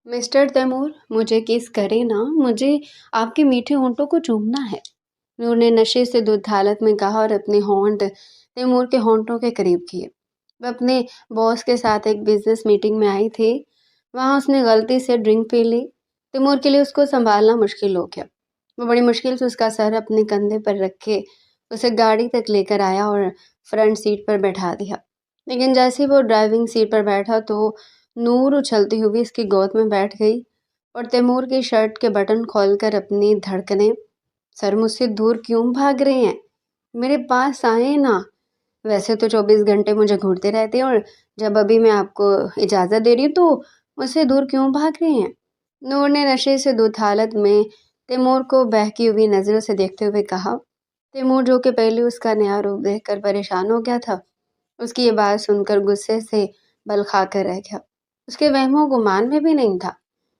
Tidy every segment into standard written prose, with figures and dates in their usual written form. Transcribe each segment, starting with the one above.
Mister Timur, مجھے کس کرے نا، مجھے آپ کے میٹھے ہونٹوں کو چومنا ہے، نور نے نشے سے دھت حالت میں کہا اور اپنے ہونٹ تیمور کے ہونٹوں کے قریب کیے۔ وہ اپنے باس کے ساتھ ایک بزنس میٹنگ میں آئی تھی، وہاں اس نے غلطی سے ڈرنک پی لی۔ تیمور کے لیے اس کو سنبھالنا مشکل ہو گیا۔ وہ بڑی مشکل سے اس کا سر اپنے کندھے پر رکھ کے اسے گاڑی تک لے کر آیا اور فرنٹ سیٹ پر بیٹھا دیا، لیکن جیسے ہی وہ ڈرائیونگ سیٹ پر بیٹھا تو نور اچھلتی ہوئی اس کی گود میں بیٹھ گئی اور تیمور کی شرٹ کے بٹن کھول کر اپنی دھڑکنیں، سر مجھ سے دور کیوں بھاگ رہے ہیں، میرے پاس آئے نا، ویسے تو 24 گھنٹے مجھے گھورتے رہتے ہیں اور جب ابھی میں آپ کو اجازت دے رہی ہوں تو مجھ سے دور کیوں بھاگ رہے ہیں۔ نور نے نشے سے دھت حالت میں تیمور کو بہکی ہوئی نظروں سے دیکھتے ہوئے کہا۔ تیمور، جو کہ پہلے اس کا نیا روپ دیکھ کر پریشان ہو گیا تھا، اس کی یہ بات سن کر غصے سے بل کھا کر رہ گیا۔ اس کے وہم و گمان میں بھی نہیں تھا،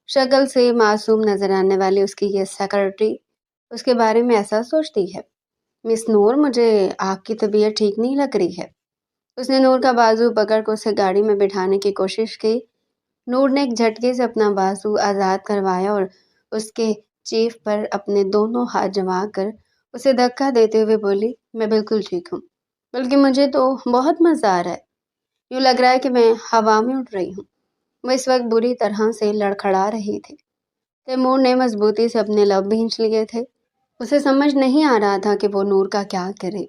شکل سے معصوم نظر آنے والی اس کی یہ سیکرٹری اس کے بارے میں ایسا سوچتی ہے۔ مس نور، مجھے آپ کی طبیعت ٹھیک نہیں لگ رہی ہے۔ اس نے نور کا بازو پکڑ کر اسے گاڑی میں بٹھانے کی کوشش کی۔ نور نے ایک جھٹکے سے اپنا بازو آزاد کروایا اور اس کے چیف پر اپنے دونوں ہاتھ جما کر اسے دھکا دیتے ہوئے بولی، میں بالکل ٹھیک ہوں، بلکہ مجھے تو بہت مزہ آ رہا ہے، یوں لگ رہا ہے کہ میں ہوا میں اڑ رہی ہوں۔ وہ اس وقت بری طرح سے لڑکھڑا رہی تھی۔ تیمور نے مضبوطی سے اپنے لب بھینچ لیے تھے۔ اسے سمجھ نہیں آ رہا تھا کہ وہ نور کا کیا کرے۔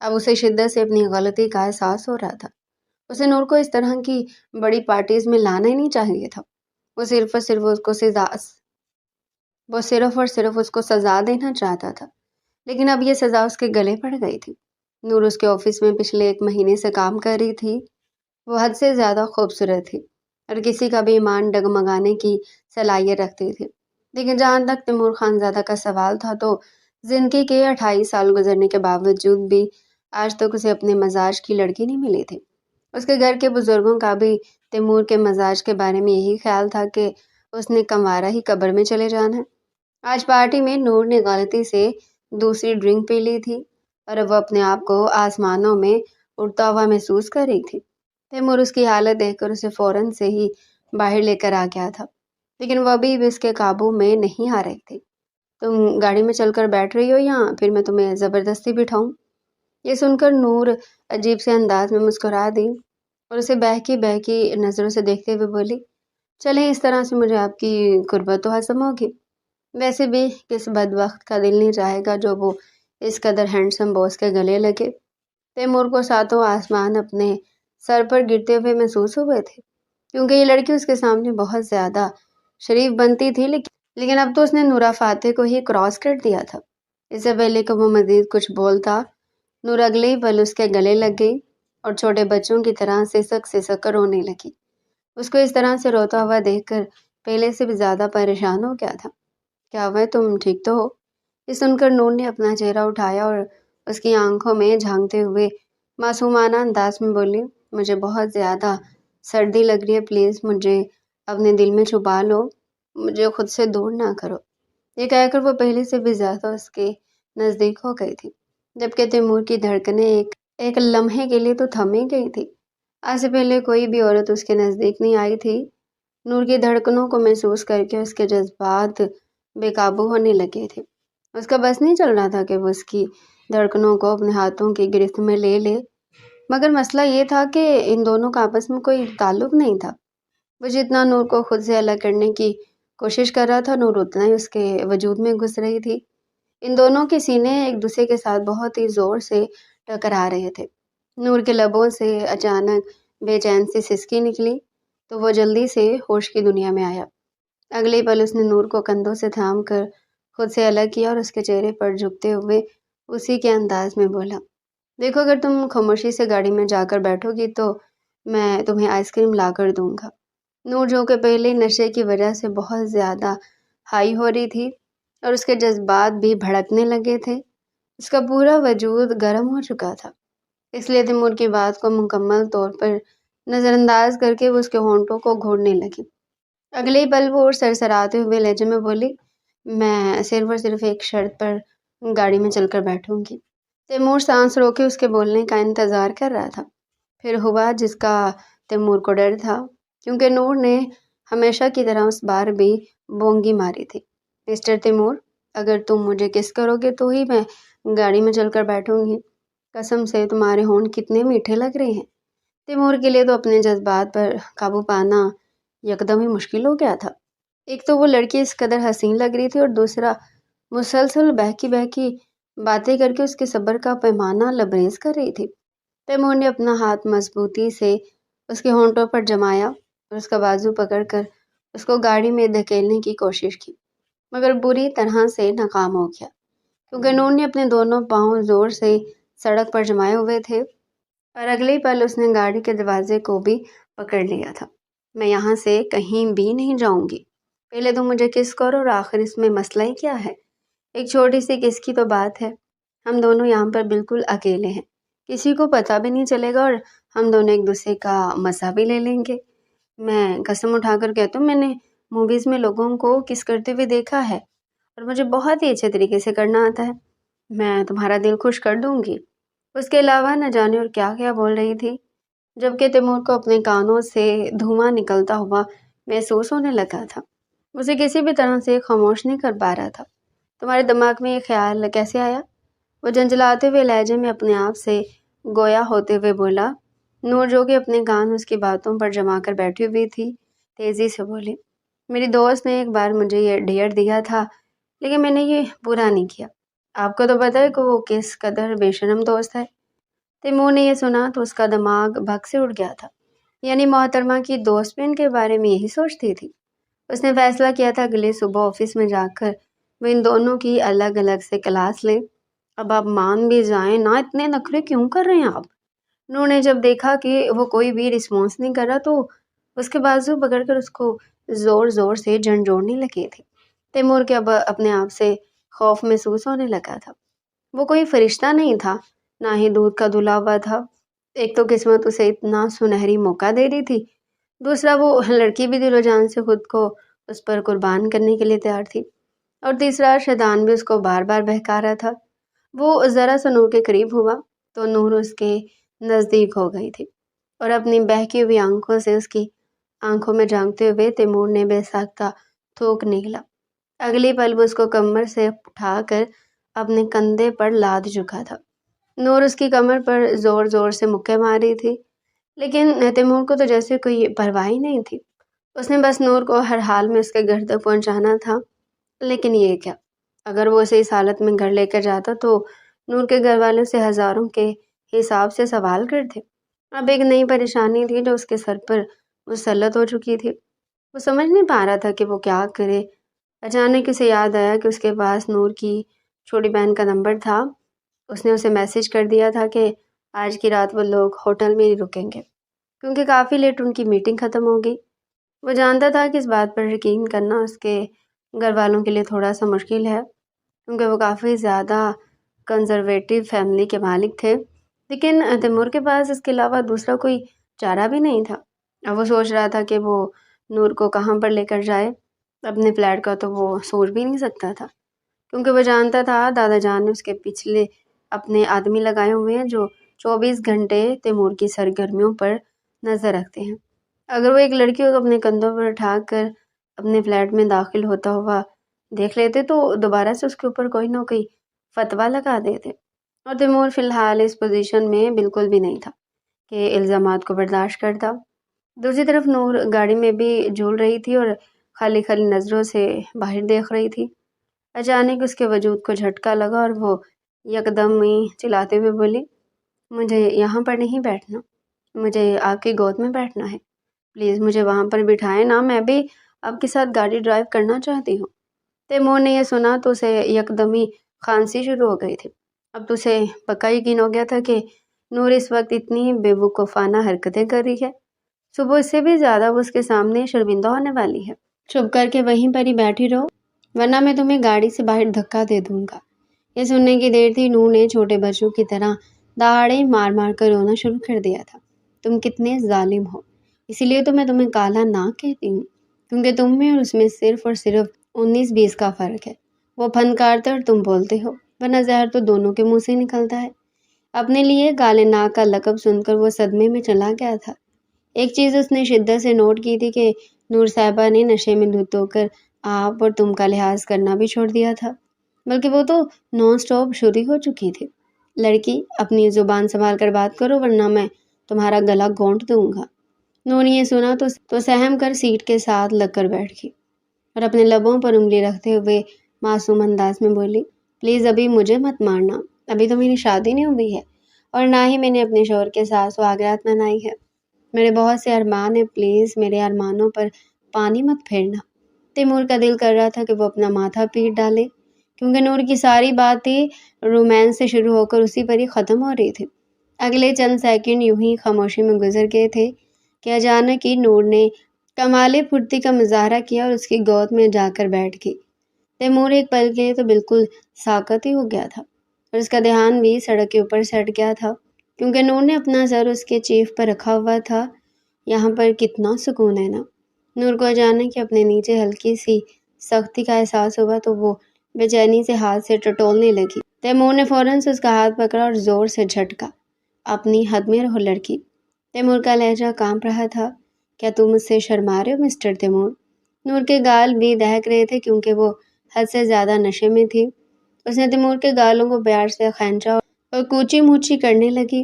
اب اسے شدت سے اپنی غلطی کا احساس ہو رہا تھا۔ اسے نور کو اس طرح کی بڑی پارٹیز میں لانا ہی نہیں چاہیے تھا۔ وہ صرف اور صرف اس کو سزا دینا چاہتا تھا، لیکن اب یہ سزا اس کے گلے پڑ گئی تھی۔ نور اس کے آفس میں پچھلے 1 مہینے سے کام کر رہی تھی۔ وہ حد سے زیادہ خوبصورت تھی اور کسی کا بھی ایمان ڈگمگانے کی صلاحیت رکھتی تھی، لیکن جہاں تک تیمور خانزادہ کا سوال تھا تو زندگی کے 28 سال گزرنے کے باوجود بھی آج تک اسے اپنے مزاج کی لڑکی نہیں ملی تھی۔ اس کے گھر کے بزرگوں کا بھی تیمور کے مزاج کے بارے میں یہی خیال تھا کہ اس نے کنوارا ہی قبر میں چلے جانا ہے۔ آج پارٹی میں نور نے غلطی سے دوسری ڈرنک پی لی تھی اور اب وہ اپنے آپ کو آسمانوں میں اڑتا ہوا محسوس کر رہی تھی۔ تیمور اس کی حالت دیکھ کر اسے فوراً سے ہی باہر لے کر آ گیا تھا، لیکن وہ ابھی بھی اس کے قابو میں نہیں آ رہی تھی۔ تم گاڑی میں چل کر بیٹھ رہی ہو یا پھر میں تمہیں زبردستی بٹھاؤں؟ یہ سن کر نور عجیب سے انداز میں مسکرا دی اور اسے بہکی بہکی نظروں سے دیکھتے ہوئے بولی، چلیں، اس طرح سے مجھے آپ کی غربت تو ہضم ہوگی۔ ویسے بھی کس بدبخت کا دل نہیں چاہے گا جو وہ اس قدر ہینڈسم باس کے گلے لگے۔ تیمور کو ساتوں آسمان اپنے سر پر گرتے ہوئے محسوس ہوئے تھے، کیونکہ یہ لڑکی اس کے سامنے بہت زیادہ شریف بنتی تھی، لیکن اب تو اس نے نورا فاتح کو ہی کراس کر دیا تھا۔ اس سے پہلے کہ وہ مزید کچھ بولتا، نور اگلے ہی پل اس کے گلے لگ گئی اور چھوٹے بچوں کی طرح سسک کر رونے لگی۔ اس کو اس طرح سے روتا ہوا دیکھ کر پہلے سے بھی زیادہ پریشان ہو گیا تھا۔ کیا ہوا ہے، تم ٹھیک تو ہو؟ یہ سن کر نور نے اپنا چہرہ اٹھایا اور اس کی آنکھوں میں جھانکتے ہوئے معصومانہ انداز میں بولی، مجھے بہت زیادہ سردی لگ رہی ہے، پلیز مجھے اپنے دل میں چھپا لو، مجھے خود سے دور نہ کرو۔ یہ کہہ کر وہ پہلے سے بھی زیادہ اس کے نزدیک ہو گئی تھی، جبکہ تیمور کی دھڑکنیں ایک لمحے کے لیے تو تھم ہی گئی تھی۔ آج سے پہلے کوئی بھی عورت اس کے نزدیک نہیں آئی تھی۔ نور کی دھڑکنوں کو محسوس کر کے اس کے جذبات بے قابو ہونے لگے تھے۔ اس کا بس نہیں چل رہا تھا کہ وہ اس کی دھڑکنوں کو اپنے ہاتھوں کی گرفت میں لے لے، مگر مسئلہ یہ تھا کہ ان دونوں کا آپس میں کوئی تعلق نہیں تھا۔ وہ جتنا نور کو خود سے الگ کرنے کی کوشش کر رہا تھا، نور اتنا ہی اس کے وجود میں گھس رہی تھی۔ ان دونوں کے سینے ایک دوسرے کے ساتھ بہت ہی زور سے ٹکرا رہے تھے۔ نور کے لبوں سے اچانک بے چین سی سسکی نکلی تو وہ جلدی سے ہوش کی دنیا میں آیا۔ اگلے پل اس نے نور کو کندھوں سے تھام کر خود سے الگ کیا اور اس کے چہرے پر جھکتے ہوئے اسی کے انداز میں بولا، دیکھو، اگر تم خاموشی سے گاڑی میں جا کر بیٹھو گی تو میں تمہیں آئس کریم لا کر دوں گا۔ نور، جو کہ پہلے نشے کی وجہ سے بہت زیادہ ہائی ہو رہی تھی اور اس کے جذبات بھی بھڑکنے لگے تھے، اس کا پورا وجود گرم ہو چکا تھا، اس لیے تیمور کی بات کو مکمل طور پر نظر انداز کر کے وہ اس کے ہونٹوں کو گھونٹنے لگی۔ اگلے ہی پل وہ اور سرسراتے ہوئے لہجے میں بولی، میں صرف اور صرف ایک شرط پر گاڑی میں چل کر بیٹھوں گی۔ تیمور سانس روکے اس کے بولنے کا انتظار کر رہا تھا۔ پھر ہوا جس کا تیمور کو ڈر تھا، کیونکہ نور نے ہمیشہ کی طرح اس بار بھی بونگی ماری تھی۔ مسٹر تیمور، اگر تم مجھے کس کرو گے تو ہی میں گاڑی میں چل کر بیٹھوں گی۔ قسم سے تمہارے ہونٹ کتنے میٹھے لگ رہے ہیں۔ تیمور کے لیے تو اپنے جذبات پر قابو پانا یکدم ہی مشکل ہو گیا تھا۔ ایک تو وہ لڑکی اس قدر حسین لگ رہی تھی اور دوسرا مسلسل بہکی بہکی باتیں کر کے اس کے صبر کا پیمانہ لبریز کر رہی تھی۔ تیمور نے اپنا ہاتھ مضبوطی سے اس کے ہونٹوں پر جمایا اور اس کا بازو پکڑ کر اس کو گاڑی میں دھکیلنے کی کوشش کی، مگر بری طرح سے ناکام ہو گیا، کیونکہ نور نے اپنے دونوں پاؤں زور سے سڑک پر جمائے ہوئے تھے اور اگلے پل اس نے گاڑی کے دروازے کو بھی پکڑ لیا تھا۔ میں یہاں سے کہیں بھی نہیں جاؤں گی، پہلے تو مجھے کس کرو اور آخر اس میں مسئلہ ہی کیا ہے؟ ایک چھوٹی سی کس کی تو بات ہے، ہم دونوں یہاں پر بالکل اکیلے ہیں، کسی کو پتہ بھی نہیں چلے گا اور ہم دونوں ایک دوسرے کا مزہ بھی لے لیں گے۔ میں قسم اٹھا کر کہتا ہوں، میں نے موویز میں لوگوں کو کس کرتے ہوئے دیکھا ہے اور مجھے بہت ہی اچھے طریقے سے کرنا آتا ہے، میں تمہارا دل خوش کر دوں گی۔ اس کے علاوہ نہ جانے اور کیا کیا بول رہی تھی، جبکہ تیمور کو اپنے کانوں سے دھواں نکلتا ہوا محسوس ہونے لگا تھا۔ اسے کسی بھی طرح سے خاموش نہیں کر پا رہا تھا۔ تمہارے دماغ میں یہ خیال کیسے آیا؟ وہ جھنجھلاتے ہوئے لہجے میں اپنے آپ سے گویا ہوتے ہوئے بولا۔ نور جو کہ اپنے کان اس کی باتوں پر جما کر بیٹھی ہوئی تھی، تیزی سے بولی، میری دوست نے ایک بار مجھے یہ ڈیئر دیا تھا، لیکن میں نے یہ پورا نہیں کیا۔ آپ کو تو پتہ ہے کہ وہ کس قدر بے شرم دوست ہے۔ تیمور نے یہ سنا تو اس کا دماغ بھگ سے اڑ گیا تھا، یعنی محترمہ کی دوست بھی ان کے بارے میں یہی سوچتی تھی۔ اس نے فیصلہ کیا تھا اگلے صبح آفس میں جا کر وہ ان دونوں کی الگ الگ سے کلاس لے۔ اب آپ مان بھی جائیں نا، اتنے نخرے کیوں کر رہے ہیں آپ؟ نور نے جب دیکھا کہ وہ کوئی بھی رسپانس نہیں کر رہا تو اس کے بازو پکڑ کر اس کو زور زور سے جھنجھوڑنے لگے تھے۔ تیمور کے اب اپنے آپ سے خوف محسوس ہونے لگا تھا۔ وہ کوئی فرشتہ نہیں تھا، نہ ہی دودھ کا دھلا ہوا تھا۔ ایک تو قسمت اسے اتنا سنہری موقع دے رہی تھی، دوسرا وہ لڑکی بھی دل و جان سے خود کو اس پر قربان کرنے کے لیے تیار تھی، اور تیسرا شیطان بھی اس کو بار بار بہکا رہا تھا۔ وہ ذرا سا نور کے قریب ہوا تو نور اس کے نزدیک ہو گئی تھی اور اپنی بہکی ہوئی آنکھوں سے اس کی آنکھوں میں جھانکتے ہوئے تیمور نے بے ساختہ تھوک نکلا۔ اگلی پل وہ اس کو کمر سے اٹھا کر اپنے کندھے پر لاد چکا تھا۔ نور اس کی کمر پر زور زور سے مکے مار رہی تھی، لیکن تیمور کو تو جیسے کوئی پرواہ ہی نہیں تھی۔ اس نے بس نور کو ہر حال میں اس کے گھر تک پہنچانا تھا، لیکن یہ کیا، اگر وہ اسے اس حالت میں گھر لے کر جاتا تو نور کے گھر والوں سے ہزاروں کے حساب سے سوال کرتے۔ اب ایک نئی پریشانی تھی جو اس کے سر پر مسلط ہو چکی تھی۔ وہ سمجھ نہیں پا رہا تھا کہ وہ کیا کرے۔ اچانک اسے یاد آیا کہ اس کے پاس نور کی چھوٹی بہن کا نمبر تھا۔ اس نے اسے میسج کر دیا تھا کہ آج کی رات وہ لوگ ہوٹل میں ہی رکیں گے، کیونکہ کافی لیٹ ان کی میٹنگ ختم ہو گئی۔ وہ جانتا تھا کہ اس بات پر یقین کرنا اس کے گھر والوں کے لیے تھوڑا سا مشکل ہے، کیونکہ وہ کافی زیادہ کنزرویٹو فیملی کے مالک تھے، لیکن تیمور کے پاس اس کے علاوہ دوسرا کوئی چارہ بھی نہیں تھا۔ اب وہ سوچ رہا تھا کہ وہ نور کو کہاں پر لے کر جائے۔ اپنے فلیٹ کا تو وہ سوچ بھی نہیں سکتا تھا، کیونکہ وہ جانتا تھا دادا جان نے اس کے پچھلے اپنے آدمی لگائے ہوئے ہیں جو 24 گھنٹے تیمور کی سرگرمیوں پر نظر رکھتے ہیں۔ اگر وہ ایک لڑکی کو اپنے کندھوں پر اٹھا کر اپنے فلیٹ میں داخل ہوتا ہوا دیکھ لیتے تو دوبارہ سے اس کے اوپر کوئی نہ کوئی فتویٰ لگا دیتے، اور تیمور فی الحال اس پوزیشن میں بالکل بھی نہیں تھا کہ الزامات کو برداشت کرتا۔ دوسری طرف نور گاڑی میں بھی جھول رہی تھی اور خالی خالی نظروں سے باہر دیکھ رہی تھی۔ اچانک اس کے وجود کو جھٹکا لگا اور وہ یکدم ہی چلاتے ہوئے بولی، مجھے یہاں پر نہیں بیٹھنا، مجھے آپ کی گود میں بیٹھنا ہے، پلیز مجھے وہاں پر بٹھائیں نا، میں بھی آپ کے ساتھ گاڑی ڈرائیو کرنا چاہتی ہوں۔ تیمور نے یہ سنا تو اسے یکدم ہی کھانسی شروع ہو گئی تھی۔ اب تو اسے پکا یقین ہو گیا تھا کہ نور اس وقت اتنی بے وقوفانہ حرکتیں کر رہی ہے، صبح اس سے بھی زیادہ وہ اس کے سامنے شرمندہ ہونے والی ہے۔ چپ کر کے وہیں پر ہی بیٹھی رہو، ورنہ میں تمہیں گاڑی سے باہر دھکا دے دوں گا۔ یہ سننے کی دیر تھی نور نے چھوٹے بچوں کی طرح دہاڑے مار مار کر رونا شروع کر دیا تھا۔ تم کتنے ظالم ہو، اسی لیے تو میں تمہیں کالا ناگ کہتی ہوں، کیونکہ تم میں اور اس میں صرف اور صرف 19-20 کا فرق ہے۔ وہ پھنکارتے اور تم بولتے ہو، ورنہ زہر تو دونوں کے منہ سے نکلتا ہے۔ اپنے لیے کالے ناگ کا لقب سن کر وہ صدمے میں چلا گیا تھا۔ ایک چیز اس نے شدت سے نوٹ کی تھی کہ نور صاحبہ نے نشے میں دھت ہو کر آپ اور تم کا لحاظ کرنا بھی چھوڑ دیا تھا، بلکہ وہ تو نان سٹاپ شروع ہو چکی تھی۔ لڑکی، اپنی زبان سنبھال کر بات کرو ورنہ میں تمہارا گلا گھونٹ دوں گا۔ نور نے یہ سنا تو سہم کر سیٹ کے ساتھ لگ کر بیٹھ گئی اور اپنے لبوں پر انگلی رکھتے ہوئے معصوم انداز میں بولی، پلیز ابھی مجھے مت مارنا، ابھی تو میری شادی نہیں ہوئی ہے اور نہ ہی میں نے اپنے شوہر کے ساتھ سواگرات منائی ہے۔ میرے بہت سے ارمان ہیں، پلیز میرے ارمانوں پر پانی مت پھیرنا۔ تیمور کا دل کر رہا تھا کہ وہ اپنا ماتھا پیٹ ڈالے، کیونکہ نور کی ساری باتیں رومانس سے شروع ہو کر اسی پر ہی ختم ہو رہی تھی۔ اگلے چند سیکنڈ یوں ہی خاموشی میں گزر گئے تھے کہ اچانک ہی نور نے کمال پھرتی کا مظاہرہ کیا اور اس کی گود میں جا کر بیٹھ گئی۔ تیمور ایک پل کے لیے تو بالکل ساکت ہی ہو گیا تھا اور اس کا دھیان بھی سڑک کے اوپر سے ہٹ گیا تھا، کیونکہ نور نے اپنا سر اس کے چیف پر رکھا ہوا تھا۔ یہاں پر کتنا سکون ہے نا۔ نور کو اچانک ہی اپنے نیچے ہلکی سی سختی کا احساس ہوا تو وہ بے چینی سے ہاتھ سے ٹٹولنے لگی۔ تیمور نے فوراً سے اس کا ہاتھ پکڑا اور زور سے جھٹکا۔ اپنی حد میں رہو لڑکی۔ تیمور کا لہجہ کانپ رہا تھا۔ کیا تم مجھ سے شرما رہے ہو مسٹر تیمور؟ نور کے گال بھی دہک رہے تھے کیونکہ وہ حد سے زیادہ نشے میں تھی۔ اس نے تیمور کے گالوں کو پیار سے کھینچا اور کوچی موچی کرنے لگی۔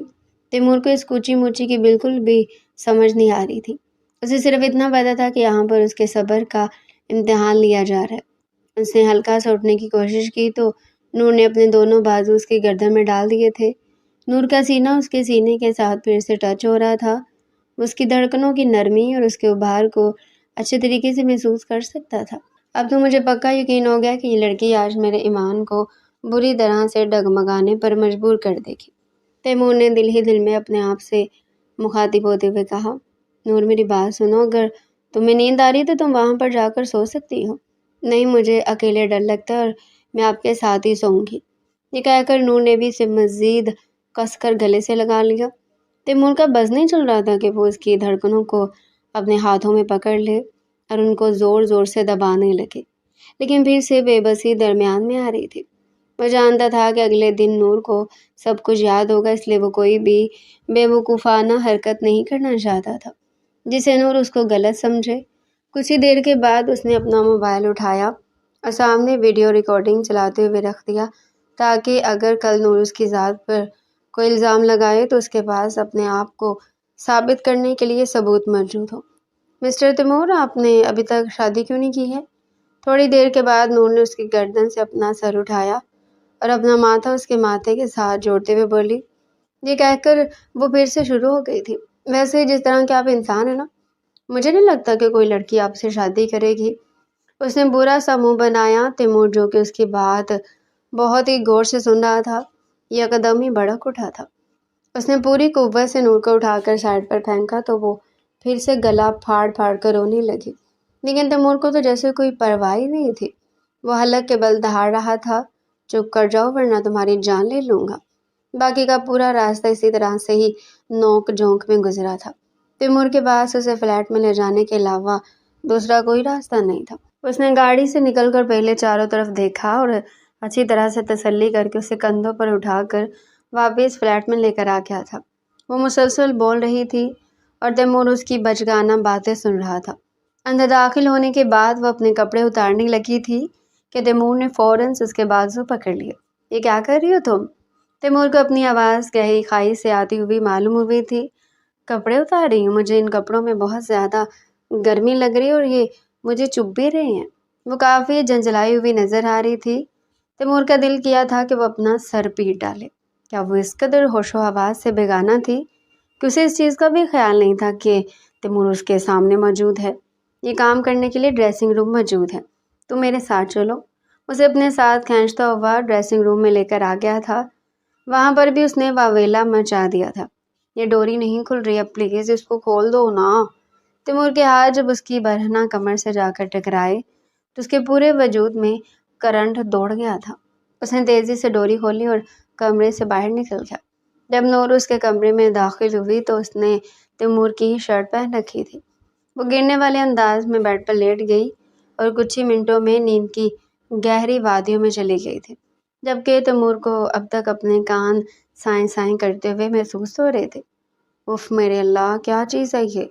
تیمور کو اس کوچی موچی کی بالکل بھی سمجھ نہیں آ رہی تھی۔ اسے صرف اتنا پتا تھا کہ یہاں پر اس کے صبر کا امتحان لیا جا رہا ہے۔ اس نے ہلکا سا اٹھنے کی کوشش کی تو نور نے اپنے دونوں بازو اس کی گردن میں ڈال دیے تھے۔ نور کا سینہ اس کے سینے کے ساتھ پھر سے ٹچ ہو رہا تھا۔ وہ اس کی دھڑکنوں کی نرمی اور اس کے ابھار کو اچھے طریقے سے محسوس کر سکتا تھا۔ اب تو مجھے پکا یقین ہو گیا کہ یہ لڑکی آج میرے ایمان کو بری طرح سے ڈگمگانے پر مجبور کر دے گی۔ تیمور نے دل ہی دل میں اپنے آپ سے مخاطب ہوتے ہوئے کہا، نور میری بات سنو، اگر تمہیں نیند آ رہی تو تم وہاں پر جا کر سو سکتی ہو۔ نہیں، مجھے اکیلے ڈر لگتا ہے اور میں آپ کے ساتھ ہی سوؤں گی۔ یہ کہہ کر نور نے بھی اسے مزید کس کر گلے سے لگا لیا۔ تیمور کا بس نہیں چل رہا تھا کہ وہ اس کی دھڑکنوں کو اپنے ہاتھوں میں پکڑ لے اور ان کو زور زور سے دبانے لگے، لیکن پھر سے بے بسی درمیان میں آ رہی تھی۔ وہ جانتا تھا کہ اگلے دن نور کو سب کچھ یاد ہوگا، اس لیے وہ کوئی بھی بے وقوفانہ حرکت نہیں کرنا چاہتا تھا جسے نور اس کو غلط سمجھے۔ کچھ ہی دیر کے بعد اس نے اپنا موبائل اٹھایا اور سامنے ویڈیو ریکارڈنگ چلاتے ہوئے رکھ دیا تاکہ اگر کل نور اس کی ذات پر کوئی الزام لگائے تو اس کے پاس اپنے آپ کو ثابت کرنے کے لیے ثبوت موجود ہو۔ مسٹر تیمور، آپ نے ابھی تک شادی کیوں نہیں کی ہے؟ تھوڑی دیر کے بعد نور نے اس کی گردن سے اپنا سر اٹھایا اور اپنا ماتھا اس کے ماتھے کے ساتھ جوڑتے ہوئے بولی۔ یہ کہہ کر وہ پھر سے شروع ہو گئی تھی، ویسے جس طرح کہ آپ انسان ہیں نا، مجھے نہیں لگتا کہ کوئی لڑکی آپ سے شادی کرے گی۔ اس نے برا سا منہ بنایا۔ تیمور جو کہ اس کی بات بہت ہی غور سے سن رہا تھا، یہ قدم ہی بڑک اٹھا تھا۔ اس نے پوری قوت سے نور کو اٹھا کر سائڈ پر پھینکا تو وہ پھر سے گلا پھاڑ پھاڑ کر رونے لگی، لیکن تیمور کو تو جیسے کوئی پرواہ ہی نہیں تھی۔ وہ حلق کے بل دہاڑ رہا تھا، چپ کر جاؤ ورنہ تمہاری جان لے لوں گا۔ باقی کا پورا راستہ اسی طرح سے ہی نوک جھونک میں گزرا تھا۔ تیمور کے پاس اسے فلیٹ میں لے جانے کے علاوہ دوسرا کوئی راستہ نہیں تھا۔ اس نے گاڑی سے نکل کر پہلے چاروں طرف دیکھا اور اچھی طرح سے تسلی کر کے اسے کندھوں پر اٹھا کر واپس فلیٹ میں لے کر آ گیا تھا۔ وہ مسلسل بول رہی تھی اور تیمور اس کی بچگانہ باتیں سن رہا تھا۔ اندر داخل ہونے کے بعد وہ اپنے کپڑے اتارنے لگی تھی کہ تیمور نے فوراً اس کے بازو پکڑ لیے۔ یہ کیا کر رہی ہو تم؟ تیمور کو اپنی آواز گہری خائی سے آتی ہوئی معلوم ہوئی تھی۔ کپڑے اتار رہی ہوں، مجھے ان کپڑوں میں بہت زیادہ گرمی لگ رہی ہے اور یہ مجھے چبھ بھی رہے ہیں۔ وہ کافی جھنجھلائی ہوئی نظر آ رہی تھی۔ تیمور کا دل کیا تھا کہ وہ اپنا سر پیٹ ڈالے۔ کیا وہ اس قدر ہوش و حواس سے بیگانہ تھی کہ اسے اس چیز کا بھی خیال نہیں تھا کہ تیمور اس کے سامنے موجود ہے؟ یہ کام کرنے کے لیے ڈریسنگ روم موجود ہے، تم میرے ساتھ چلو۔ اسے اپنے ساتھ کھینچتا ہوا ڈریسنگ روم میں لے کر آ گیا تھا۔ وہاں پر بھی اس نے واویلا مچا دیا تھا۔ یہ ڈوری نہیں کھل رہی، اب پلیز اس کو کھول دو نا۔ تیمور کے ہاتھ جب اس کی برہنہ کمر سے جا کر ٹکرائے تو اس کے پورے وجود میں کرنٹ دوڑ گیا تھا۔ اس نے تیزی سے ڈوری کھولی اور کمرے سے باہر نکل گیا۔ جب نور اس کے کمرے میں داخل ہوئی تو اس نے تیمور کی ہی شرٹ پہن رکھی تھی۔ وہ گرنے والے انداز میں بیڈ پر لیٹ گئی اور کچھ ہی منٹوں میں نیند کی گہری وادیوں میں چلی گئی تھی، جبکہ تیمور کو اب تک اپنے کان سائیں سائیں کرتے ہوئے محسوس ہو رہے تھے۔ اف میرے اللہ، کیا چیز ہے یہ؟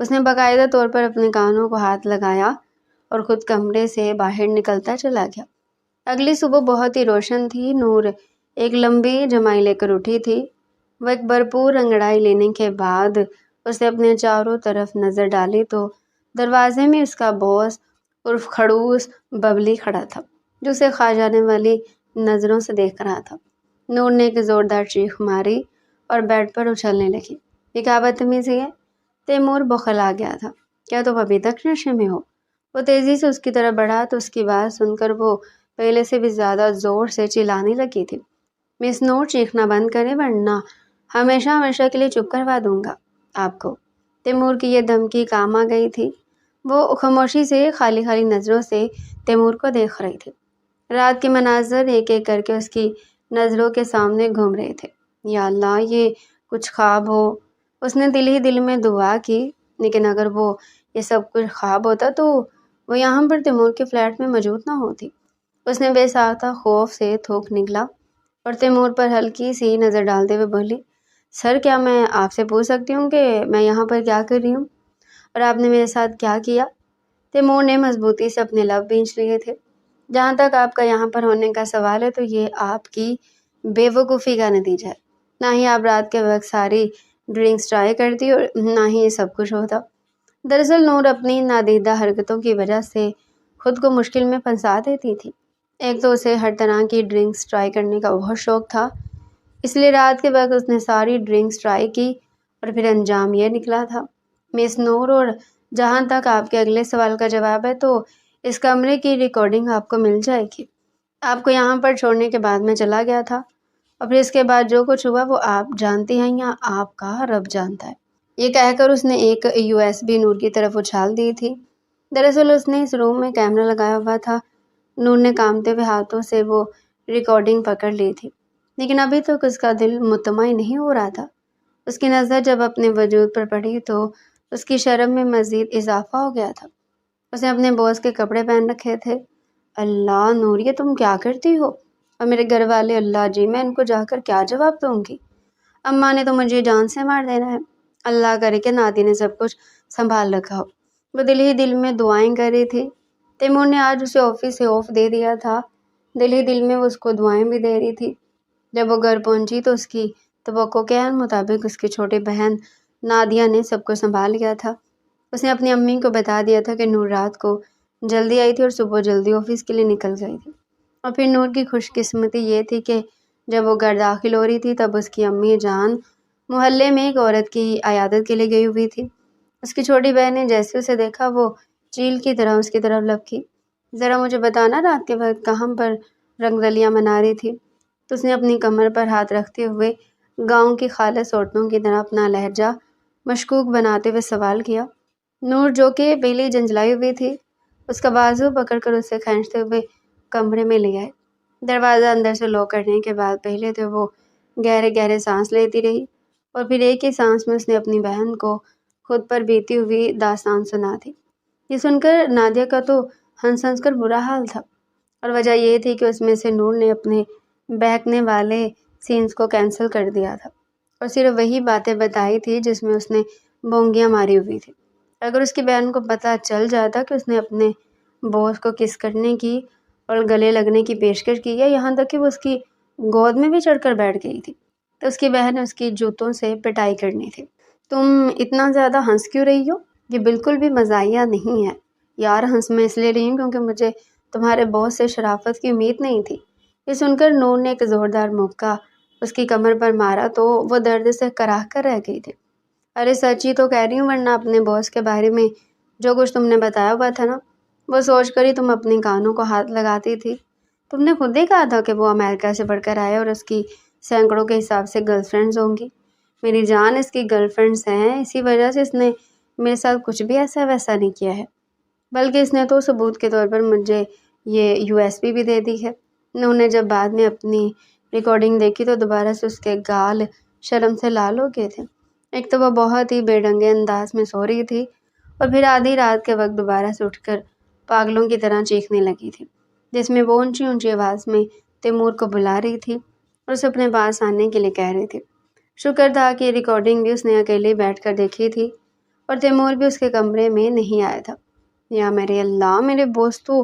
اس نے باقاعدہ طور پر اپنے کانوں کو ہاتھ لگایا اور خود کمرے سے باہر نکلتا چلا گیا۔ اگلی صبح بہت ہی روشن تھی۔ نور ایک لمبی جمائی لے کر اٹھی تھی۔ وہ ایک بھرپور انگڑائی لینے کے بعد اس نے اپنے چاروں طرف نظر ڈالی تو دروازے میں اس کا باس عرف خڑوس ببلی کھڑا تھا، جو اسے کھا جانے والی نظروں سے دیکھ رہا تھا۔ نور نے ایک زوردار چیخ ماری اور بیڈ پر اچھلنے لگی۔ یہ کیا بدتمیزی ہے؟ تیمور بوکھلا گیا تھا۔ کیا تم ابھی تک نشے میں ہو؟ وہ تیزی سے اس کی طرف بڑھا تو اس کی بات سن کر وہ پہلے سے بھی زیادہ زور سے چلانے لگی تھی۔ مس نور، چیخنا بند کریں ورنہ ہمیشہ ہمیشہ کے لیے چپ کروا دوں گا آپ کو۔ تیمور کی یہ دھمکی کام آ گئی تھی۔ وہ خاموشی سے خالی خالی نظروں سے تیمور کو دیکھ رہی تھی۔ رات کے مناظر ایک ایک کر کے اس کی نظروں کے سامنے گھوم رہے تھے۔ یا اللہ، یہ کچھ خواب ہو۔ اس نے دل ہی دل میں دعا کی، لیکن اگر وہ یہ سب کچھ خواب ہوتا تو وہ یہاں پر تیمور کے فلیٹ میں موجود نہ ہوتی۔ اس نے بے ساختہ خوف سے تھوک نکلا اور تیمور پر ہلکی سی نظر ڈالتے ہوئے بولی، سر، کیا میں آپ سے پوچھ سکتی ہوں کہ میں یہاں پر کیا کر رہی ہوں اور آپ نے میرے ساتھ کیا کیا؟ تیمور نے مضبوطی سے اپنے لب بھینچ لیے تھے۔ جہاں تک آپ کا یہاں پر ہونے کا سوال ہے تو یہ آپ کی بے وقوفی کا نتیجہ ہے۔ نہ ہی آپ رات کے وقت ساری ڈرنکس ٹرائی کرتی اور نہ ہی یہ سب کچھ ہوتا۔ دراصل نور اپنی نادیدہ حرکتوں کی وجہ سے خود کو مشکل میں پھنسا دیتی تھی۔ ایک تو اسے ہر طرح کی ڈرنکس ٹرائی کرنے کا بہت شوق تھا، اس لیے رات کے وقت اس نے ساری ڈرنکس ٹرائی کی اور پھر انجام یہ نکلا تھا۔ مس نور، اور جہاں تک آپ کے اگلے سوال کا جواب ہے تو اس کمرے کی ریکارڈنگ آپ کو مل جائے گی۔ آپ کو یہاں پر چھوڑنے کے بعد میں چلا گیا تھا اور پھر اس کے بعد جو کچھ ہوا وہ آپ جانتی ہیں یا آپ کا رب جانتا ہے۔ یہ کہہ کر اس نے ایک USB نور کی طرف اچھال دی تھی۔ دراصل اس نے اس روم میں کیمرہ لگایا ہوا تھا۔ نور نے کانپتے ہوئے ہاتھوں سے وہ ریکارڈنگ پکڑ لی تھی، لیکن ابھی تک اس کا دل مطمئن نہیں ہو رہا تھا۔ اس کی نظر جب اپنے وجود پر پڑی تو اس کی شرم میں مزید اضافہ ہو گیا تھا۔ اس نے اپنے باس کے کپڑے پہن رکھے تھے۔ اللہ نور، یہ تم کیا کرتی ہو؟ اور میرے گھر والے، اللہ جی، میں ان کو جا کر کیا جواب دوں گی؟ اماں نے تو مجھے جان سے مار دینا ہے۔ اللہ کرے کہ نادی نے سب کچھ سنبھال رکھا ہو۔ وہ دل ہی دل میں دعائیں کر رہی تھی۔ تیمور نے آج اسے آفس سے آف دے دیا تھا۔ دل ہی دل میں وہ اس کو دعائیں بھی دے رہی تھی۔ جب وہ گھر پہنچی تو اس کی توقع کے مطابق اس کی چھوٹی بہن نادیہ نے سب کو سنبھال لیا تھا۔ اس نے اپنی امی کو بتا دیا تھا کہ نور رات کو جلدی آئی تھی اور صبح جلدی آفس کے لیے نکل گئی تھی۔ اور پھر نور کی خوش قسمتی یہ تھی کہ جب وہ گھر داخل ہو رہی تھی تب اس کی امی جان محلے میں ایک عورت کی عیادت کے لیے گئی ہوئی تھی۔ اس کی چھوٹی بہن نے جیسے اسے دیکھا وہ چیل کی طرح اس کی طرف لپکی۔ ذرا مجھے بتانا رات کے وقت کہاں پر رنگ رلیاں منا رہی تھی؟ تو اس نے اپنی کمر پر ہاتھ رکھتے ہوئے گاؤں کی خالص عورتوں کی طرح اپنا لہجہ مشکوک بناتے ہوئے سوال کیا۔ نور، جو کہ پہلے جنجلائی ہوئی تھی، اس کا بازو پکڑ کر اسے کھینچتے ہوئے کمرے میں لے آئے۔ دروازہ اندر سے لاک کرنے کے بعد پہلے تو وہ گہرے گہرے سانس لیتی رہی اور پھر ایک ہی سانس میں اس نے اپنی بہن کو خود پر بیتی ہوئی داستان سنا دی۔ یہ سن کر نادیہ کا تو ہنس ہنس کر برا حال تھا، اور وجہ یہ تھی کہ اس میں سے نور نے اپنے بہکنے والے سینز کو کینسل کر دیا تھا اور صرف وہی باتیں بتائی تھی جس میں اس نے بونگیاں ماری ہوئی تھی۔ اگر اس کی بہن کو پتہ چل جاتا کہ اس نے اپنے باس کو کس کرنے کی اور گلے لگنے کی پیشکش کی ہے، یہاں تک کہ وہ اس کی گود میں بھی چڑھ کر بیٹھ گئی تھی، تو اس کی بہن نے اس کی جوتوں سے پٹائی کرنی تھی۔ تم اتنا زیادہ ہنس کیوں رہی ہو؟ یہ بالکل بھی مزاحیہ نہیں ہے یار۔ ہنس میں اس لیے رہی ہوں کیونکہ مجھے تمہارے باس سے شرافت کی امید نہیں تھی۔ یہ سن کر نور نے ایک زوردار مکہ اس کی کمر پر مارا تو وہ درد سے کراہ کر رہ گئی تھی۔ ارے سچ ہی تو کہہ رہی ہوں، ورنہ اپنے باس کے بارے میں جو کچھ تم نے بتایا ہوا تھا نا، وہ سوچ کر ہی تم اپنے کانوں کو ہاتھ لگاتی تھی۔ تم نے خود ہی کہا تھا کہ وہ امریکہ سے پڑھ کر آئے اور اس کی سینکڑوں کے حساب سے گرل فرینڈز ہوں گی۔ میری جان، اس کی گرل فرینڈز ہیں، اسی وجہ سے اس نے میرے ساتھ کچھ بھی ایسا ویسا نہیں کیا ہے، بلکہ اس نے تو ثبوت کے طور پر مجھے یہ USB بھی دے دی ہے۔ انہوں نے جب بعد میں اپنی ریکارڈنگ دیکھی تو دوبارہ سے اس کے گال شرم سے لال ہو گئے تھے۔ ایک تو وہ بہت ہی بے ڈنگے انداز میں سو رہی تھی اور پھر آدھی رات کے وقت دوبارہ سے اٹھ کر پاگلوں کی طرح چیخنے لگی تھی، جس میں وہ اونچی اونچی آواز میں تیمور کو بلا رہی تھی اور اسے اپنے پاس آنے کے لیے کہہ رہی تھی۔ شکر تھا کہ ریکارڈنگ بھی اس نے اکیلے بیٹھ کر دیکھی تھی اور تیمور بھی اس کے کمرے میں نہیں آیا تھا۔ یا میرے اللہ، میرے بوس تو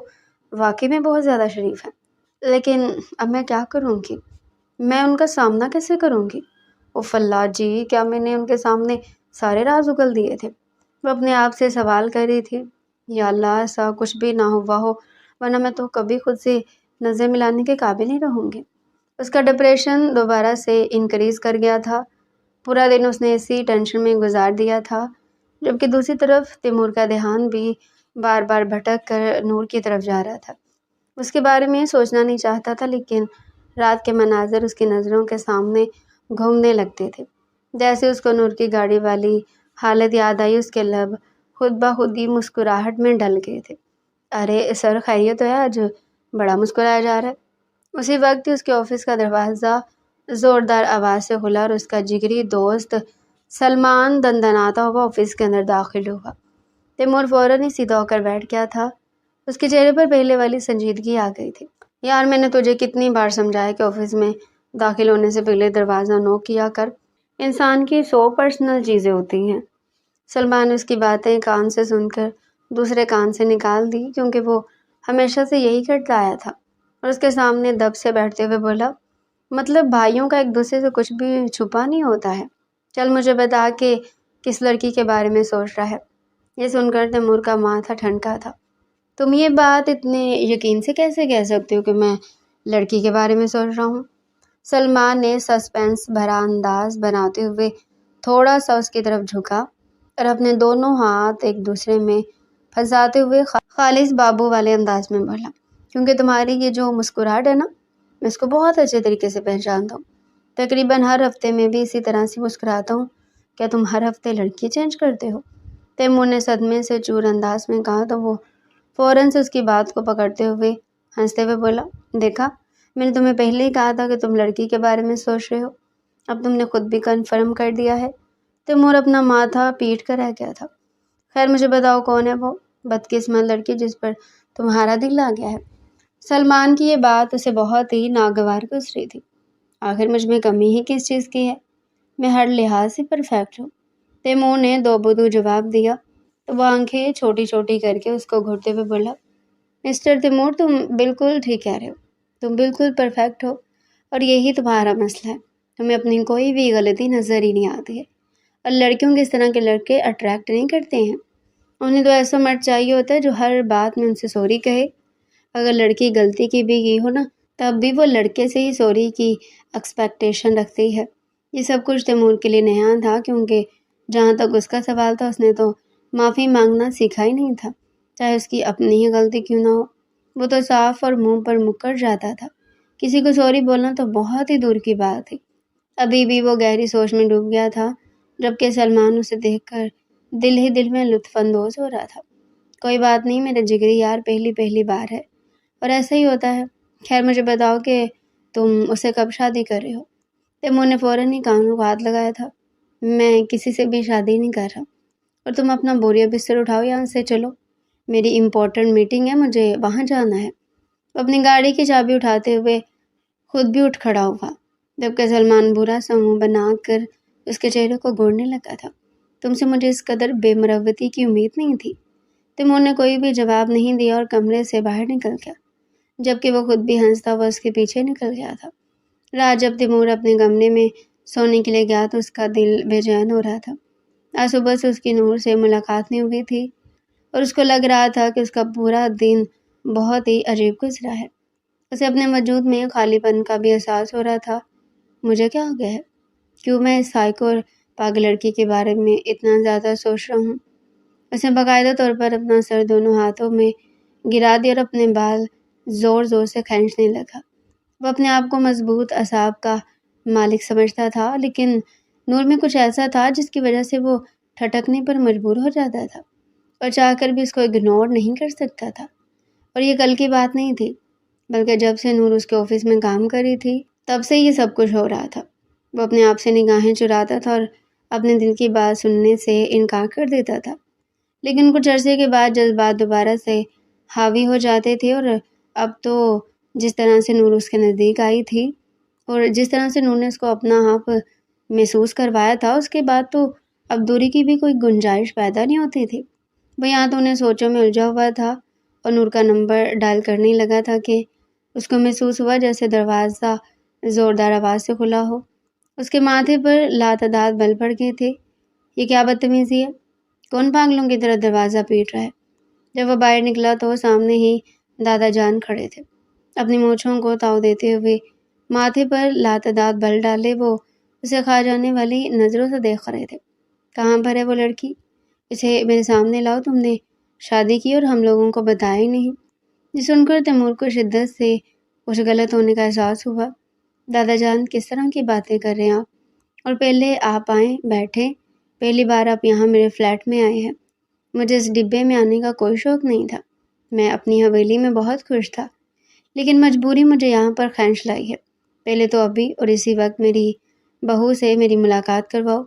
واقعی میں بہت زیادہ شریف ہیں، لیکن اب میں کیا کروں گی؟ میں ان کا سامنا کیسے کروں گی؟ اوف اللہ جی، کیا میں نے ان کے سامنے سارے راز اگل دیے تھے؟ وہ اپنے آپ سے سوال کر رہی تھی۔ یا اللہ، ایسا کچھ بھی نہ ہوا ہو، ورنہ میں تو کبھی خود سے نظر ملانے کے قابل نہیں رہوں گی۔ اس کا ڈپریشن دوبارہ سے انکریز کر گیا تھا۔ پورا دن اس نے اسی ٹینشن میں گزار دیا تھا، جبکہ دوسری طرف تیمور کا دھیان بھی بار بار بھٹک کر نور کی طرف جا رہا تھا۔ اس کے بارے میں سوچنا نہیں چاہتا تھا، لیکن رات کے مناظر اس کی نظروں کے سامنے گھومنے لگتے تھے۔ جیسے اس کو نور کی گاڑی والی حالت یاد آئی، اس کے لب خود بخود ہی مسکراہٹ میں ڈل گئے تھے۔ ارے سر، خیریت تو ہے؟ آج بڑا مسکرایا جا رہا ہے۔ اسی وقت اس کے آفس کا دروازہ زوردار آواز سے کھلا اور اس کا جگری دوست سلمان دندناتا ہوا آفس کے اندر داخل ہوا۔ تیمور فوراً ہی سیدھا ہو کر بیٹھ گیا تھا۔ اس کے چہرے پر پہلے والی سنجیدگی آ گئی تھی۔ یار، میں نے تجھے کتنی بار سمجھایا کہ آفس میں داخل ہونے سے پہلے دروازہ نوک کیا کر۔ انسان کی 100 پرسنل چیزیں ہوتی ہیں۔ سلمان نے اس کی باتیں کان سے سن کر دوسرے کان سے نکال دی، کیونکہ وہ ہمیشہ سے یہی کرتا آیا تھا، اور اس کے سامنے دب سے بیٹھتے ہوئے بولا، مطلب بھائیوں کا ایک دوسرے سے کچھ بھی چھپا نہیں ہوتا ہے؟ چل مجھے بتا کہ کس لڑکی کے بارے میں سوچ رہا ہے۔ یہ سن کر تیمور کا ماتھا ٹھنکا تھا۔ تم یہ بات اتنے یقین سے کیسے کہہ سکتے ہو کہ میں لڑکی کے بارے میں سوچ رہا ہوں؟ سلمان نے سسپینس بھرا انداز بناتے ہوئے تھوڑا سا اس کی طرف جھکا اور اپنے دونوں ہاتھ ایک دوسرے میں پھنساتے ہوئے خالص بابو والے انداز میں بولا، کیونکہ تمہاری یہ جو مسکراہٹ ہے نا، میں اس کو بہت اچھے طریقے سے پہچانتا ہوں۔ تقریباً ہر ہفتے میں بھی اسی طرح سے مسکراتا ہوں۔ کیا تم ہر ہفتے لڑکی چینج کرتے ہو؟ تیمور نے صدمے سے چور انداز میں کہا تو وہ فوراً سے اس کی بات کو پکڑتے ہوئے ہنستے ہوئے بولا، دیکھا، میں نے تمہیں پہلے ہی کہا تھا کہ تم لڑکی کے بارے میں سوچ رہے ہو۔ اب تم نے خود بھی کنفرم کر دیا ہے۔ تیمور اپنا ماتھا پیٹ کر رہ گیا تھا۔ خیر، مجھے بتاؤ، کون ہے وہ بدقسمت لڑکی جس پر تمہارا دل آ گیا ہے؟ سلمان کی یہ بات اسے بہت ہی ناگوار گزر رہی تھی۔ آخر مجھ میں کمی ہی کس چیز کی ہے؟ میں ہر لحاظ سے پرفیکٹ ہوں۔ تیمور نے دو بدو جواب دیا تو وہ آنکھیں چھوٹی چھوٹی کر کے اس کو گھورتے ہوئے بولا، مسٹر تیمور، تم بالکل ٹھیک کہہ رہے ہو۔ تم بالکل پرفیکٹ ہو، اور یہی تمہارا مسئلہ ہے۔ تمہیں اپنی کوئی بھی غلطی نظر ہی نہیں آتی ہے، اور لڑکیوں کو اس طرح کے لڑکے اٹریکٹ نہیں کرتے ہیں۔ انہیں تو ایسا مرد چاہیے ہوتا ہے جو ہر بات میں ان سے سوری کہے۔ اگر لڑکی غلطی کی بھی کی ہو نا، تب بھی وہ لڑکے سے ہی سوری کی ایکسپیکٹیشن رکھتی ہے۔ یہ سب کچھ تیمور کے لیے نیا تھا، کیونکہ جہاں تک اس کا سوال تھا، اس نے تو معافی مانگنا سیکھا ہی نہیں تھا، چاہے اس کی اپنی ہی غلطی کیوں نہ ہو۔ وہ تو صاف اور منہ پر مکر جاتا تھا۔ کسی کو سوری بولنا تو بہت ہی دور کی بات تھی۔ ابھی بھی وہ گہری سوچ میں ڈوب گیا تھا، جبکہ سلمان اسے دیکھ کر دل ہی دل میں لطف اندوز ہو رہا تھا۔ کوئی بات نہیں میرے جگری یار، پہلی بار ہے، اور ایسا ہی ہوتا ہے۔ خیر، مجھے بتاؤ کہ تم اسے کب شادی کر رہے ہو؟ تیمور نے فوراً ہی کانوں کو ہاتھ لگایا تھا۔ میں کسی سے بھی شادی نہیں کر رہا، اور تم اپنا بوریا بستر اٹھاؤ، یہاں سے چلو، میری امپورٹنٹ میٹنگ ہے، مجھے وہاں جانا ہے۔ وہ اپنی گاڑی کی چابی اٹھاتے ہوئے خود بھی اٹھ کھڑا ہوا، جبکہ سلمان برا سا منہ بنا کر اس کے چہرے کو گھورنے لگا تھا۔ تم سے مجھے اس قدر بے مروتی کی امید نہیں تھی۔ تیمور نے کوئی بھی جواب نہیں دیا اور کمرے سے باہر نکل گیا، جبکہ وہ خود بھی ہنستا ہوا اس کے پیچھے نکل گیا تھا۔ رات جب تیمور اپنے کمرے میں سونے کے لیے گیا تو اس کا دل بے چین ہو رہا تھا۔ آج صبح سے اس کی نور سے ملاقات نہیں ہوئی تھی، اور اس کو لگ رہا تھا کہ اس کا پورا دن بہت ہی عجیب گزرا ہے۔ اسے اپنے وجود میں خالی پن کا بھی احساس ہو رہا تھا۔ مجھے کیا ہو گیا ہے؟ کیوں میں اس سائیکو اور پاگل لڑکی کے بارے میں اتنا زیادہ سوچ رہا ہوں؟ اسے باقاعدہ طور پر اپنا سر دونوں ہاتھوں میں گرا دیا اور اپنے بال زور زور سے کھینچنے لگا۔ وہ اپنے آپ کو مضبوط اعصاب کا مالک سمجھتا تھا، لیکن نور میں کچھ ایسا تھا جس کی وجہ سے وہ ٹھٹکنے پر مجبور ہو جاتا تھا، اور چاہ کر بھی اس کو اگنور نہیں کر سکتا تھا۔ اور یہ کل کی بات نہیں تھی، بلکہ جب سے نور اس کے آفس میں کام کر رہی تھی، تب سے یہ سب کچھ ہو رہا تھا۔ وہ اپنے آپ سے نگاہیں چراتا تھا اور اپنے دل کی بات سننے سے انکار کر دیتا تھا، لیکن کچھ عرصے کے بعد جذبات دوبارہ سے حاوی ہو جاتے تھے، اور اب تو جس طرح سے نور اس کے نزدیک آئی تھی اور جس طرح سے نور نے اس کو اپنا آپ محسوس کروایا تھا، اس کے بعد تو اب دوری کی بھی کوئی گنجائش پیدا نہیں ہوتی تھی۔ وہ یہاں تو انہیں سوچوں میں الجھا ہوا تھا اور نور کا نمبر ڈائل کرنے لگا تھا کہ اس کو محسوس ہوا جیسے دروازہ زوردار آواز سے کھلا ہو۔ اس کے ماتھے پر لاتعداد بل پڑ گئے تھے۔ یہ کیا بدتمیزی ہے؟ کون پاگلوں کی طرح دروازہ پیٹ رہا ہے؟ جب وہ باہر نکلا تو سامنے ہی دادا جان کھڑے تھے، اپنی مونچھوں کو تاؤ دیتے ہوئے ماتھے پر لاتعداد بل ڈالے وہ اسے کھا جانے والی نظروں سے دیکھ رہے تھے۔ کہاں پر ہے وہ لڑکی؟ اسے میرے سامنے لاؤ، تم نے شادی کی اور ہم لوگوں کو بتایا ہی نہیں۔ یہ سن کر تیمور کو شدت سے کچھ غلط ہونے کا احساس ہوا۔ دادا جان، کس طرح کی باتیں کر رہے ہیں آپ؟ اور پہلے آپ آئیں، بیٹھیں۔ پہلی بار آپ یہاں میرے فلیٹ میں آئے ہیں۔ مجھے اس ڈبے میں آنے کا کوئی شوق نہیں تھا، میں اپنی حویلی میں بہت خوش تھا، لیکن مجبوری مجھے یہاں پر کھینچ لائی ہے۔ پہلے تو ابھی اور اسی وقت میری بہو سے میری ملاقات کرواؤ،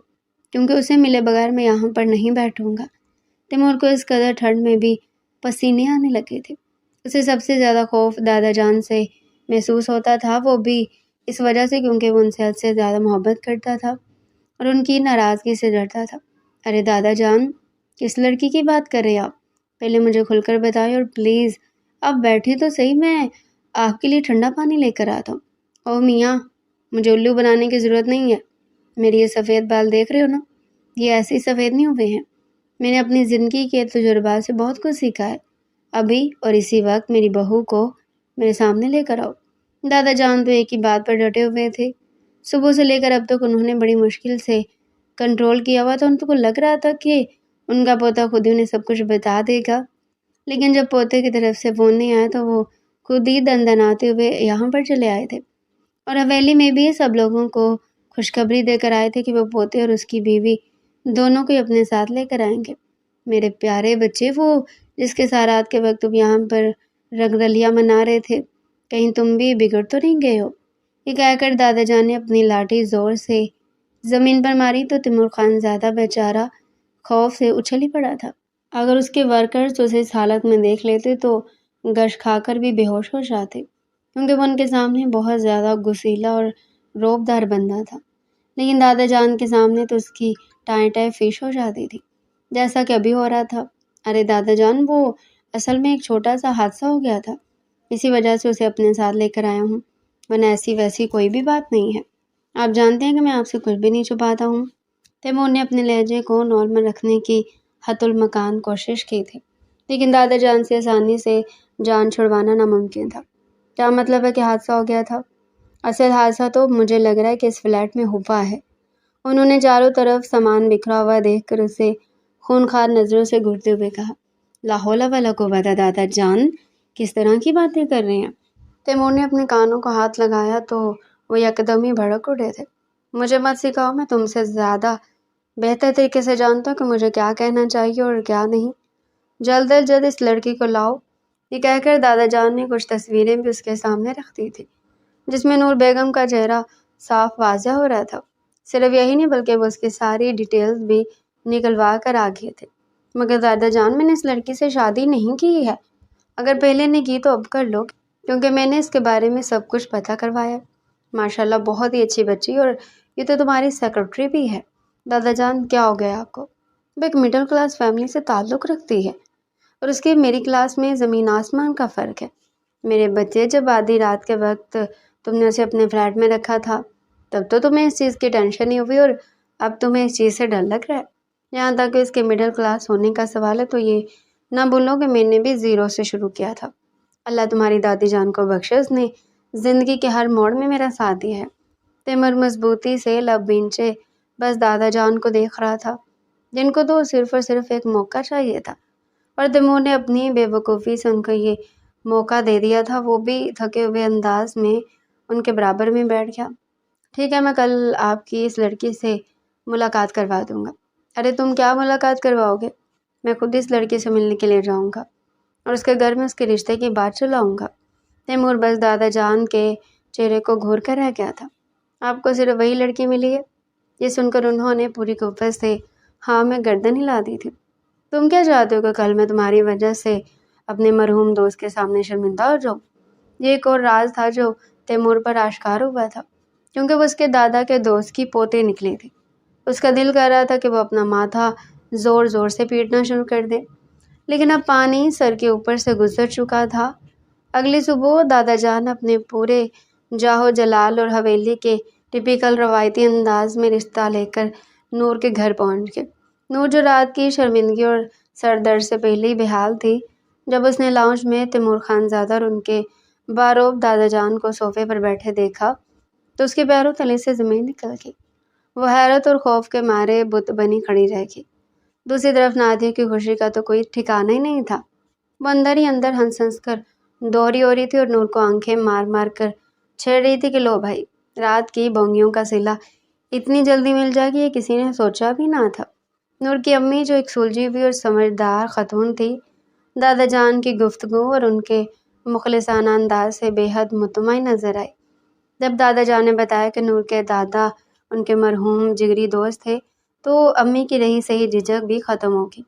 کیونکہ اسے ملے بغیر میں یہاں پر نہیں بیٹھوں گا۔ تیمور کو اس قدر ٹھنڈ میں بھی پسینے آنے لگے تھے۔ اسے سب سے زیادہ خوف دادا جان سے محسوس ہوتا تھا، وہ بھی اس وجہ سے کیونکہ وہ ان سے حد سے زیادہ محبت کرتا تھا اور ان کی ناراضگی سے ڈرتا تھا۔ ارے دادا جان، کس لڑکی کی بات کر رہے آپ؟ پہلے مجھے کھل کر بتائیں، اور پلیز آپ بیٹھیں تو صحیح، میں آپ کے لیے ٹھنڈا پانی لے کر آتا ہوں۔ او میاں، مجھے الو بنانے کی ضرورت نہیں ہے۔ میری یہ سفید بال دیکھ رہے ہو نا، یہ ایسے ہی سفید نہیں ہوئے ہیں۔ میں نے اپنی زندگی کے تجربات سے بہت کچھ سیکھا ہے۔ ابھی اور اسی وقت میری بہو کو میرے سامنے لے کر آؤ۔ دادا جان تو ایک ہی بات پر ڈٹے ہوئے تھے۔ صبح سے لے کر اب تک انہوں نے بڑی مشکل سے کنٹرول کیا ہوا تھا۔ ان کو لگ رہا تھا کہ ان کا پوتا خود ہی انہیں سب کچھ بتا دے گا، لیکن جب پوتے کی طرف سے فون نہیں آیا تو وہ خود ہی دندناتے ہوئے یہاں پر چلے آئے تھے، اور حویلی میں بھی سب لوگوں کو خوشخبری دے کر آئے تھے کہ وہ پوتے اور اس کی بیوی دونوں کو اپنے ساتھ لے کر آئیں گے۔ میرے پیارے بچے، وہ جس کے سارات کے وقت تم یہاں پر رنگرلیاں منا رہے تھے، کہیں تم بھی بگڑ تو نہیں گئے ہو؟ یہ کہہ کر دادا جان نے اپنی لاٹھی زور سے زمین پر ماری تو تیمور خان زیادہ بیچارہ خوف سے اچھل ہی پڑا تھا۔ اگر اس کے ورکرز اسے اس حالت میں دیکھ لیتے تو گش کھا کر بھی بے ہوش ہو جاتے، کیونکہ وہ ان کے سامنے بہت زیادہ غصیلا اور روبدار بندہ تھا۔ لیکن دادا جان کے سامنے تو اس کی ٹائیں ٹائیں فیش ہو جاتی تھی، جیسا کہ ابھی ہو رہا تھا۔ ارے دادا جان، وہ اصل میں ایک چھوٹا سا حادثہ ہو گیا تھا، اسی وجہ سے اسے اپنے ساتھ لے کر آیا ہوں، ورنہ ایسی ویسی کوئی بھی بات نہیں ہے۔ آپ جانتے ہیں کہ میں آپ سے کچھ بھی نہیں چھپاتا ہوں۔ تیمور نے اپنے لہجے کو نارمل رکھنے کی حت المکان کوشش کی تھی، لیکن دادا جان سے آسانی سے جان چھڑوانا ناممکن تھا۔ کیا مطلب ہے کہ حادثہ ہو گیا تھا؟ اصل حادثہ تو مجھے لگ رہا ہے کہ اس فلیٹ میں ہوا ہے۔ انہوں نے چاروں طرف سامان بکھرا ہوا دیکھ کر اسے خونخوار نظروں سے گھورتے ہوئے کہا۔ لا حول ولا قوت، دادا جان کس طرح کی باتیں کر رہے ہیں؟ تیمور نے اپنے کانوں کو ہاتھ لگایا تو وہ یکدم ہی بھڑک اٹھے تھے۔ مجھے مت سکھاؤ، میں تم سے زیادہ بہتر طریقے سے جانتا ہوں کہ مجھے کیا کہنا چاہیے اور کیا نہیں۔ جلد از جلد اس لڑکی کو لاؤ۔ یہ کہہ کر دادا جان نے کچھ تصویریں بھی اس کے سامنے رکھ دی تھی، جس میں نور بیگم کا چہرہ صاف واضح ہو رہا تھا۔ صرف یہی نہیں بلکہ وہ اس کی ساری ڈیٹیلز بھی نکلوا کر آ گئے تھے۔ مگر دادا جان، میں نے اس لڑکی سے شادی نہیں کی ہے۔ اگر پہلے نے کی تو اب کر لو، کیونکہ میں نے اس کے بارے میں سب کچھ پتہ کروایا۔ ماشاءاللہ بہت ہی اچھی بچی، اور یہ تو تمہاری سیکرٹری بھی ہے۔ دادا جان، کیا ہو گیا آپ کو؟ وہ ایک مڈل کلاس فیملی سے تعلق رکھتی ہے، اور اس کے میری کلاس میں زمین آسمان کا فرق ہے۔ میرے بچے، جب آدھی رات کے وقت تم نے اسے اپنے فلیٹ میں رکھا تھا تب تو تمہیں اس چیز کی ٹینشن نہیں ہوئی، اور اب تمہیں اس چیز سے ڈر لگ رہا ہے۔ یہاں تک کہ اس کے مڈل کلاس ہونے کا سوال ہے تو یہ نہ بھولو کہ میں نے بھی زیرو سے شروع کیا تھا۔ اللہ تمہاری دادی جان کو بخشے، اس نے زندگی کے ہر موڑ میں میرا ساتھ دیا ہے۔ تیمور مضبوطی سے لب بینچے بس دادا جان کو دیکھ رہا تھا، جن کو تو صرف اور صرف ایک موقع چاہیے تھا، اور تیمور نے اپنی بے وقوفی سے ان کو یہ موقع دے دیا تھا۔ وہ بھی تھکے ہوئے انداز میں ان کے برابر میں بیٹھ گیا۔ ٹھیک ہے، میں کل آپ کی اس لڑکی سے ملاقات کروا دوں گا۔ ارے تم کیا ملاقات کرواؤ گے؟ میں خود اس لڑکی سے ملنے کے لیے جاؤں گا اور اس کے گھر میں اس کے رشتے کی بات چلاؤں گا۔ تیمور بس دادا جان کے چہرے کو گھور کر رہ گیا تھا۔ آپ کو صرف وہی لڑکی ملی ہے؟ یہ سن کر انہوں نے پوری قوت سے ہاں میں گردن ہلا دی تھی۔ تم کیا چاہتے ہو کہ کل میں تمہاری وجہ سے اپنے مرحوم دوست کے سامنے شرمندہ ہو جاؤں؟ یہ ایک اور راز تھا جو تیمور پر آشکار ہوا تھا، کیونکہ وہ اس کے دادا کے دوست کی پوتے نکلی تھی۔ اس کا دل کر رہا تھا کہ وہ اپنا ماتھا زور زور سے پیٹنا شروع کر دے، لیکن اب پانی سر کے اوپر سے گزر چکا تھا۔ اگلی صبح دادا جان اپنے پورے جاہو جلال اور حویلی کے ٹپیکل روایتی انداز میں رشتہ لے کر نور کے گھر پہنچ گئے۔ نور جو رات کی شرمندگی اور سر درد سے پہلے ہی بحال تھی، جب اس نے لاؤنج میں تیمور خان زادہ اور ان کے باروب دادا جان کو صوفے پر بیٹھے دیکھا تو اس کے پیروں تلے سے زمین نکل گئی۔ وہ حیرت اور خوف کے مارے بت بنی کھڑی رہ گئی۔ دوسری طرف نادیہ کی خوشی کا تو کوئی ٹھکانہ ہی نہیں تھا۔ وہ اندر ہی اندر ہنس ہنس کر دوہری ہو رہی تھی اور نور کو آنکھیں مار مار کر چھیڑ رہی تھی کہ لو بھائی، رات کی بونگیوں کا صلہ اتنی جلدی مل جائے گی یہ کسی نے سوچا بھی نہ تھا۔ نور کی امی جو ایک سلجھی ہوئی اور سمجھدار خاتون تھی، دادا جان کی گفتگو اور ان کے مخلصانہ انداز سے بے حد مطمئن نظر آئی۔ جب دادا جان نے بتایا کہ نور کے دادا ان کے مرحوم جگری دوست تھے تو امی کی رہی سہی جھجک بھی ختم ہو گئی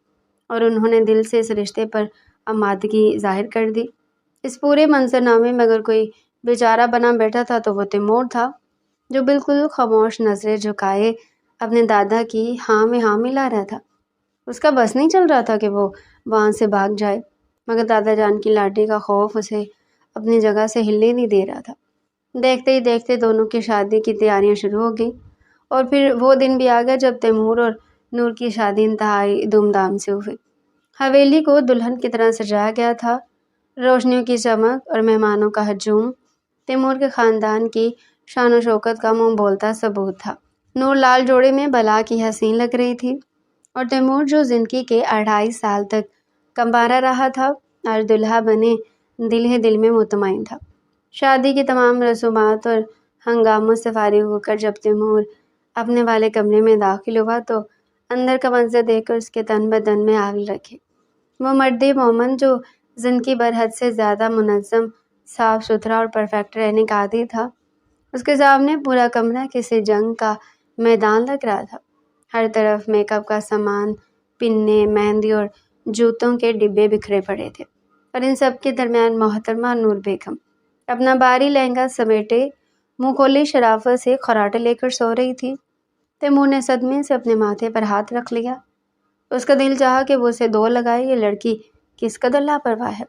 اور انہوں نے دل سے اس رشتے پر آمادگی ظاہر کر دی۔ اس پورے منظرنامے میں اگر کوئی بیچارہ بنا بیٹھا تھا تو وہ تیمور تھا، جو بالکل خاموش نظریں جھکائے اپنے دادا کی ہاں میں ہاں ملا رہا تھا۔ اس کا بس نہیں چل رہا تھا کہ وہ وہاں سے بھاگ جائے، مگر دادا جان کی لاٹھی کا خوف اسے اپنی جگہ سے ہلنے نہیں دے رہا تھا۔ دیکھتے ہی دیکھتے دونوں کی شادی کی تیاریاں شروع ہو گئیں اور پھر وہ دن بھی آ گیا جب تیمور اور نور کی شادی انتہائی دھوم دھام سے ہوئی۔ حویلی کو دلہن کی طرح سجایا گیا تھا۔ روشنیوں کی چمک اور مہمانوں کا ہجوم تیمور کے خاندان کی شان و شوکت کا منہ بولتا ثبوت تھا۔ نور لال جوڑے میں بلا کی حسین لگ رہی تھی اور تیمور جو زندگی کے 2.5 سال تک کمبارہ رہا تھا، آج دلہا بنے دل ہی دل میں مطمئن تھا۔ شادی کی تمام رسومات اور ہنگاموں سے فارغ ہو کر جب تیمور اپنے والے کمرے میں داخل ہوا تو اندر کا منظر دیکھ کر اس کے تن بدن میں آگ لگی۔ وہ مرد مومن جو زندگی بھر حد سے زیادہ منظم، صاف ستھرا اور پرفیکٹ رہنے کا عادی تھا، اس کے سامنے پورا کمرہ کسی جنگ کا میدان لگ رہا تھا۔ ہر طرف میک اپ کا سامان، پننے، مہندی اور جوتوں کے ڈبے بکھرے پڑے تھے اور ان سب کے درمیان محترمہ نور بیگم اپنا بھاری لہنگا سمیٹے منہ کھولے شرافت سے خراٹے لے کر سو رہی تھی۔ تیمور نے صدمے سے اپنے ماتھے پر ہاتھ رکھ لیا۔ اس کا دل چاہا کہ وہ اسے دو لگائے، یہ لڑکی کس قدر لاپرواہ ہے،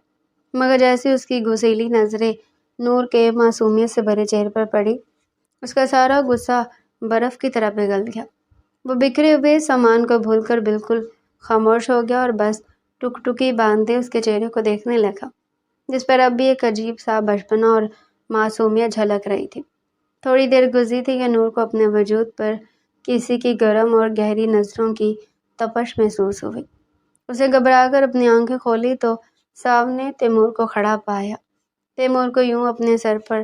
مگر جیسے اس کی گسیلی نظریں نور کے معصومیت سے بھرے چہرے پر پڑی، اس کا سارا غصہ برف کی طرح پگھل گیا۔ وہ بکھرے ہوئے سامان کو بھول کر بالکل خاموش ہو گیا اور بس ٹکٹکی باندھے اس کے چہرے کو دیکھنے لگا، جس پر اب بھی ایک عجیب سا بچپنا اور معصومیت جھلک رہی تھی۔ تھوڑی دیر گزری تھی کہ نور کو اپنے وجود پر کسی کی گرم اور گہری نظروں کی تپش محسوس ہوئی۔ اسے گھبرا کر اپنی آنکھیں کھولی تو سامنے تیمور کو کھڑا پایا۔ تیمور کو یوں اپنے سر پر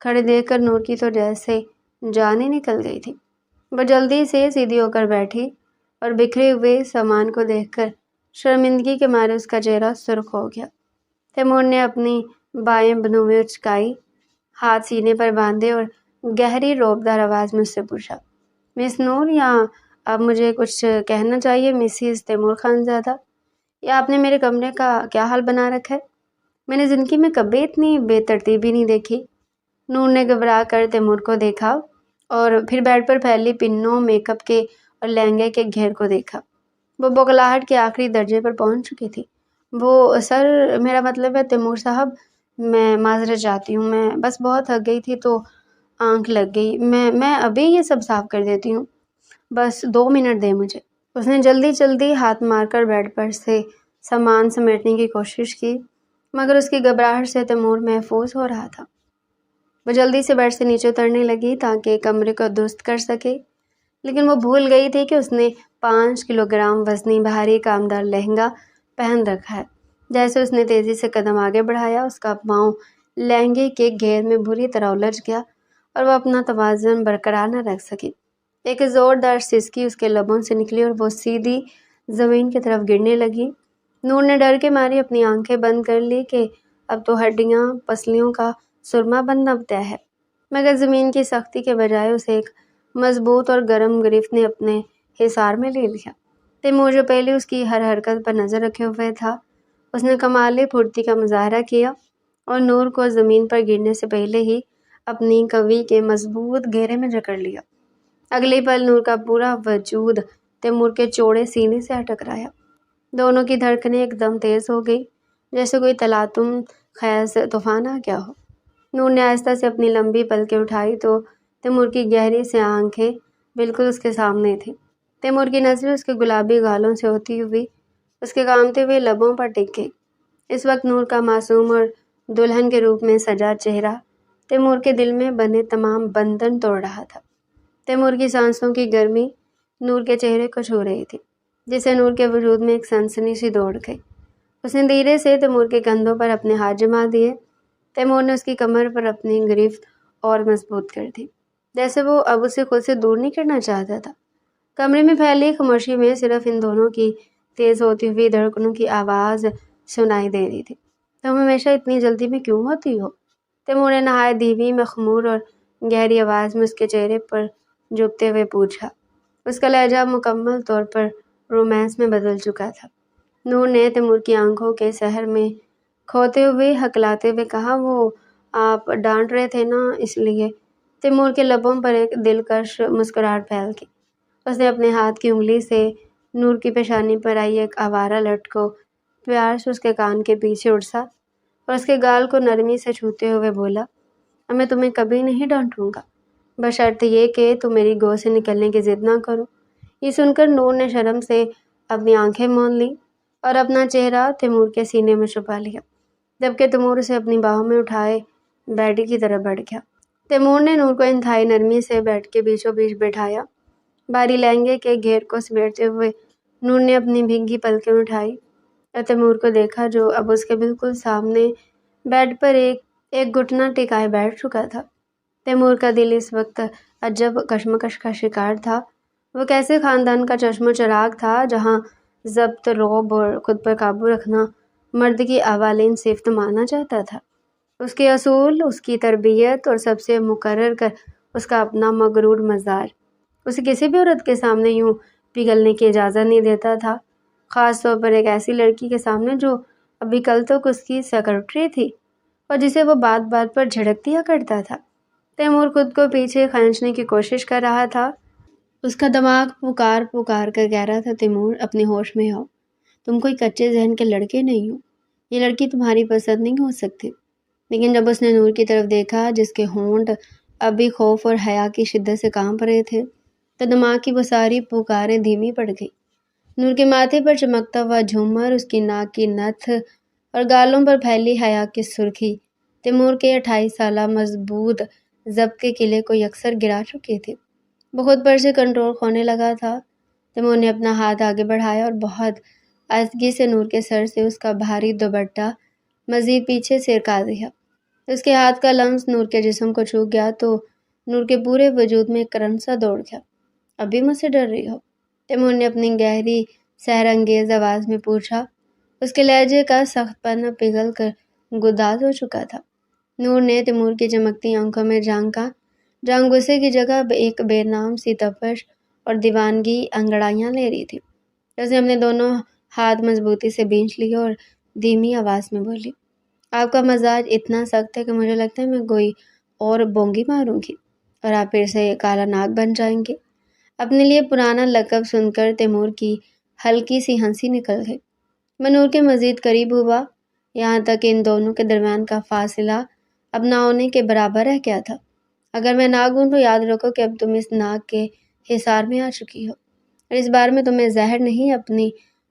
کھڑے دیکھ کر نور کی تو جیسے جان ہی نکل گئی تھی۔ وہ جلدی سے سیدھی ہو کر بیٹھی اور بکھرے ہوئے سامان کو دیکھ کر شرمندگی کے مارے اس کا چہرہ سرخ ہو گیا۔ تیمور نے اپنی بائیں بنویں اچکائی، ہاتھ سینے پر باندھے اور گہری روبدار آواز میں اس سے پوچھا، مس نور، یہاں اب مجھے کچھ کہنا چاہیے مسز تیمور خان زادہ، یا آپ نے میرے کمرے کا کیا حال بنا رکھا ہے؟ میں نے زندگی میں کبھی اتنی بے ترتیبی نہیں دیکھی۔ نور نے گھبرا کر تیمور کو دیکھا اور پھر بیڈ پر پھیلی پنوں، میک اپ کے اور لہنگے کے گھیر کو دیکھا۔ وہ بغلاہٹ کے آخری درجے پر پہنچ چکی تھی۔ وہ سر، میرا مطلب ہے تیمور صاحب، میں معذرت چاہتی ہوں، میں بس بہت تھک گئی تھی تو آنکھ لگ گئی، میں ابھی یہ سب صاف کر دیتی ہوں، بس 2 منٹ دیں مجھے۔ اس نے جلدی جلدی ہاتھ مار کر بیڈ پر سے سامان سمیٹنے کی کوشش کی، مگر اس کی گھبراہٹ سے تیمور محفوظ ہو رہا تھا۔ وہ جلدی سے بیڈ سے نیچے اترنے لگی تاکہ کمرے کو درست کر سکے، لیکن وہ بھول گئی تھی کہ اس نے 5 کلو گرام وزنی بھاری کامدار لہنگا پہن رکھا ہے۔ جیسے اس نے تیزی سے قدم آگے بڑھایا، اس کا پاؤں لہنگے کے گھیر میں بری طرح الجھ گیا اور وہ اپنا توازن برقرار نہ رکھ سکی۔ ایک زوردار سسکی اس کے لبوں سے نکلی اور وہ سیدھی زمین کی طرف گرنے لگی۔ نور نے ڈر کے ماری اپنی آنکھیں بند کر لی کہ اب تو ہڈیاں پسلیوں کا سرما بننا طے ہے، مگر زمین کی سختی کے بجائے اسے ایک مضبوط اور گرم گرفت نے اپنے حصار میں لے لیا۔ تیمور جو پہلے اس کی ہر حرکت پر نظر رکھے ہوئے تھا، اس نے کمال پھرتی کا مظاہرہ کیا اور نور کو زمین پر گرنے سے پہلے ہی اپنی کوی کے مضبوط گھیرے میں جکڑ لیا۔ اگلے پل نور کا پورا وجود تیمور کے چوڑے سینے سے ٹکرایا۔ دونوں کی دھڑکنیں ایک دم تیز ہو گئی، جیسے کوئی تلاطم خیز طوفان آ گیا ہو۔ نور نے آہستہ سے اپنی لمبی پلکیں اٹھائی تو تیمور کی گہری سی آنکھیں بالکل اس کے سامنے تھیں۔ تیمور کی نظریں اس کے گلابی گالوں سے ہوتی ہوئی اس کے کانپتے ہوئے لبوں پر ٹک گئی۔ اس وقت نور کا معصوم اور دلہن کے روپ میں سجا چہرہ تیمور کے دل میں بنے تمام بندھن توڑ رہا تھا۔ تیمور کی سانسوں کی گرمی نور کے چہرے کو چھو رہی تھی، جس سے نور کے وجود میں ایک سنسنی سی دوڑ گئی۔ اس نے دھیرے سے تیمور کے کندھوں پر اپنے ہاتھ جما دیے۔ تیمور نے اس کی کمر پر اپنی گرفت اور مضبوط کر دی، جیسے وہ اب اسے خود سے دور نہیں کرنا چاہتا تھا۔ کمرے میں پھیلی خاموشی میں صرف ان دونوں کی تیز ہوتی ہوئی دھڑکنوں کی آواز سنائی دے رہی تھی۔ تم ہمیشہ اتنی جلدی میں کیوں ہوتی ہو؟ تیمور نے نہایت دھیمی، مخمور اور گہری آواز میں اس کے چہرے پر جھکتے ہوئے پوچھا۔ اس کا لہجہ مکمل طور پر رومانس میں بدل چکا تھا۔ نور نے تیمور کی آنکھوں کے سحر میں کھوتے ہوئے ہکلاتے ہوئے کہا، وہ آپ ڈانٹ رہے تھے نا، اس لیے۔ تیمور کے لبوں پر ایک دلکش مسکراہٹ پھیل گئی۔ اس نے اپنے ہاتھ کی انگلی سے نور کی پیشانی پر آئی ایک آوارہ لٹ کو پیار سے اس کے کان کے پیچھے اڑسا اور اس کے گال کو نرمی سے چھوتے ہوئے بولا، اب میں تمہیں کبھی نہیں ڈانٹوں گا، بشرط یہ کہ تم میری گود سے نکلنے کی ضد نہ کرو۔ یہ سن کر نور نے شرم سے اپنی آنکھیں مون لیں اور اپنا چہرہ تیمور کے سینے میں چھپا لیا، جبکہ تیمور اسے اپنی باہوں میں اٹھائے بیٹی کی طرف بڑھ گیا۔ تیمور نے نور کو انتہائی نرمی سے بیڈ کے بیچوں بیچ بٹھایا۔ بھاری لہنگے کے گھیر کو سمیٹتے ہوئے نور نے اپنی بھینگی پلکیں اٹھائی اور تیمور کو دیکھا، جو اب اس کے بالکل سامنے بیڈ پر ایک گھٹنا ٹکائے بیٹھ چکا تھا۔ تیمور کا دل اس وقت عجب کشمکش کا شکار تھا۔ وہ کیسے خاندان کا چشم و چراغ تھا جہاں ضبط، رعب اور خود پر قابو رکھنا مرد کی اولین صفت مانا جاتا تھا۔ اس کے اصول، اس کی تربیت اور سب سے مقرر کر اس کا اپنا مغرور مزاج اسے کسی بھی عورت کے سامنے یوں پگھلنے کی اجازت نہیں دیتا تھا، خاص طور پر ایک ایسی لڑکی کے سامنے جو ابھی کل تک اس کی سیکرٹری تھی اور جسے وہ بات بات پر جھڑک دیا کرتا تھا۔ تیمور خود کو پیچھے کھینچنے کی کوشش کر رہا تھا۔ اس کا دماغ پکار پکار کر کہہ رہا تھا، تیمور اپنے ہوش میں آؤ، تم کوئی کچے ذہن کے لڑکے نہیں ہو، یہ لڑکی تمہاری پسند نہیں ہو سکتی۔ لیکن جب اس نے نور کی طرف دیکھا جس کے ہونٹ اب بھی خوف اور حیا کی شدت سے کانپ رہے تھے، تو دماغ کی وہ ساری پکاریں دھیمی پڑ گئی۔ نور کے ماتھے پر چمکتا ہوا جھومر، اس کی ناک کی نتھ اور گالوں پر پھیلی حیا کی سرخی تیمور کے 28 سالہ مضبوط ضبط کے قلعے کو یکسر گرا چکی تھی۔ وہ خود پر سے کنٹرول کھونے لگا تھا۔ تیمور نے اپنا ہاتھ آگے بڑھایا اور بہت آہستگی سے نور کے سر سے اس کا بھاری دوپٹہ مزید پیچھے سرکا دیا۔ اس کے ہاتھ کا لمس نور کے جسم کو چھو گیا تو نور کے پورے وجود میں ایک کرنٹ سا دوڑ گیا۔ ابھی مجھ سے ڈر رہی ہو؟ تیمور نے اپنی گہری سحر انگیز آواز میں پوچھا۔ اس کے لہجے کا سخت پن پگھل کر گداز ہو چکا تھا۔ نور نے تیمور کی چمکتی آنکھوں میں جھانکا، جہاں غصے کی جگہ ایک بے نام سی تپش اور دیوانگی انگڑائیاں لے رہی تھی۔ اس نے اپنے دونوں ہاتھ مضبوطی سے بھینچ لیے اور دھیمی آواز میں بولی، آپ کا مزاج اتنا سخت ہے کہ مجھے لگتا ہے میں کوئی اور بونگی ماروں گی اور آپ پھر سے کالا ناگ بن جائیں گے۔ اپنے لیے پرانا لقب سن کر تیمور کی ہلکی سی ہنسی نکل گئی۔ میں نور کے مزید قریب ہوا، یہاں تک کہ ان دونوں کے درمیان کا فاصلہ اب نہ ہونے کے برابر رہ گیا تھا۔ اگر میں ناگ ہوں تو یاد رکھو کہ اب تم اس ناگ کے حصار میں آ چکی ہو اور اس بار میں تمہیں زہر نہیں، اپنی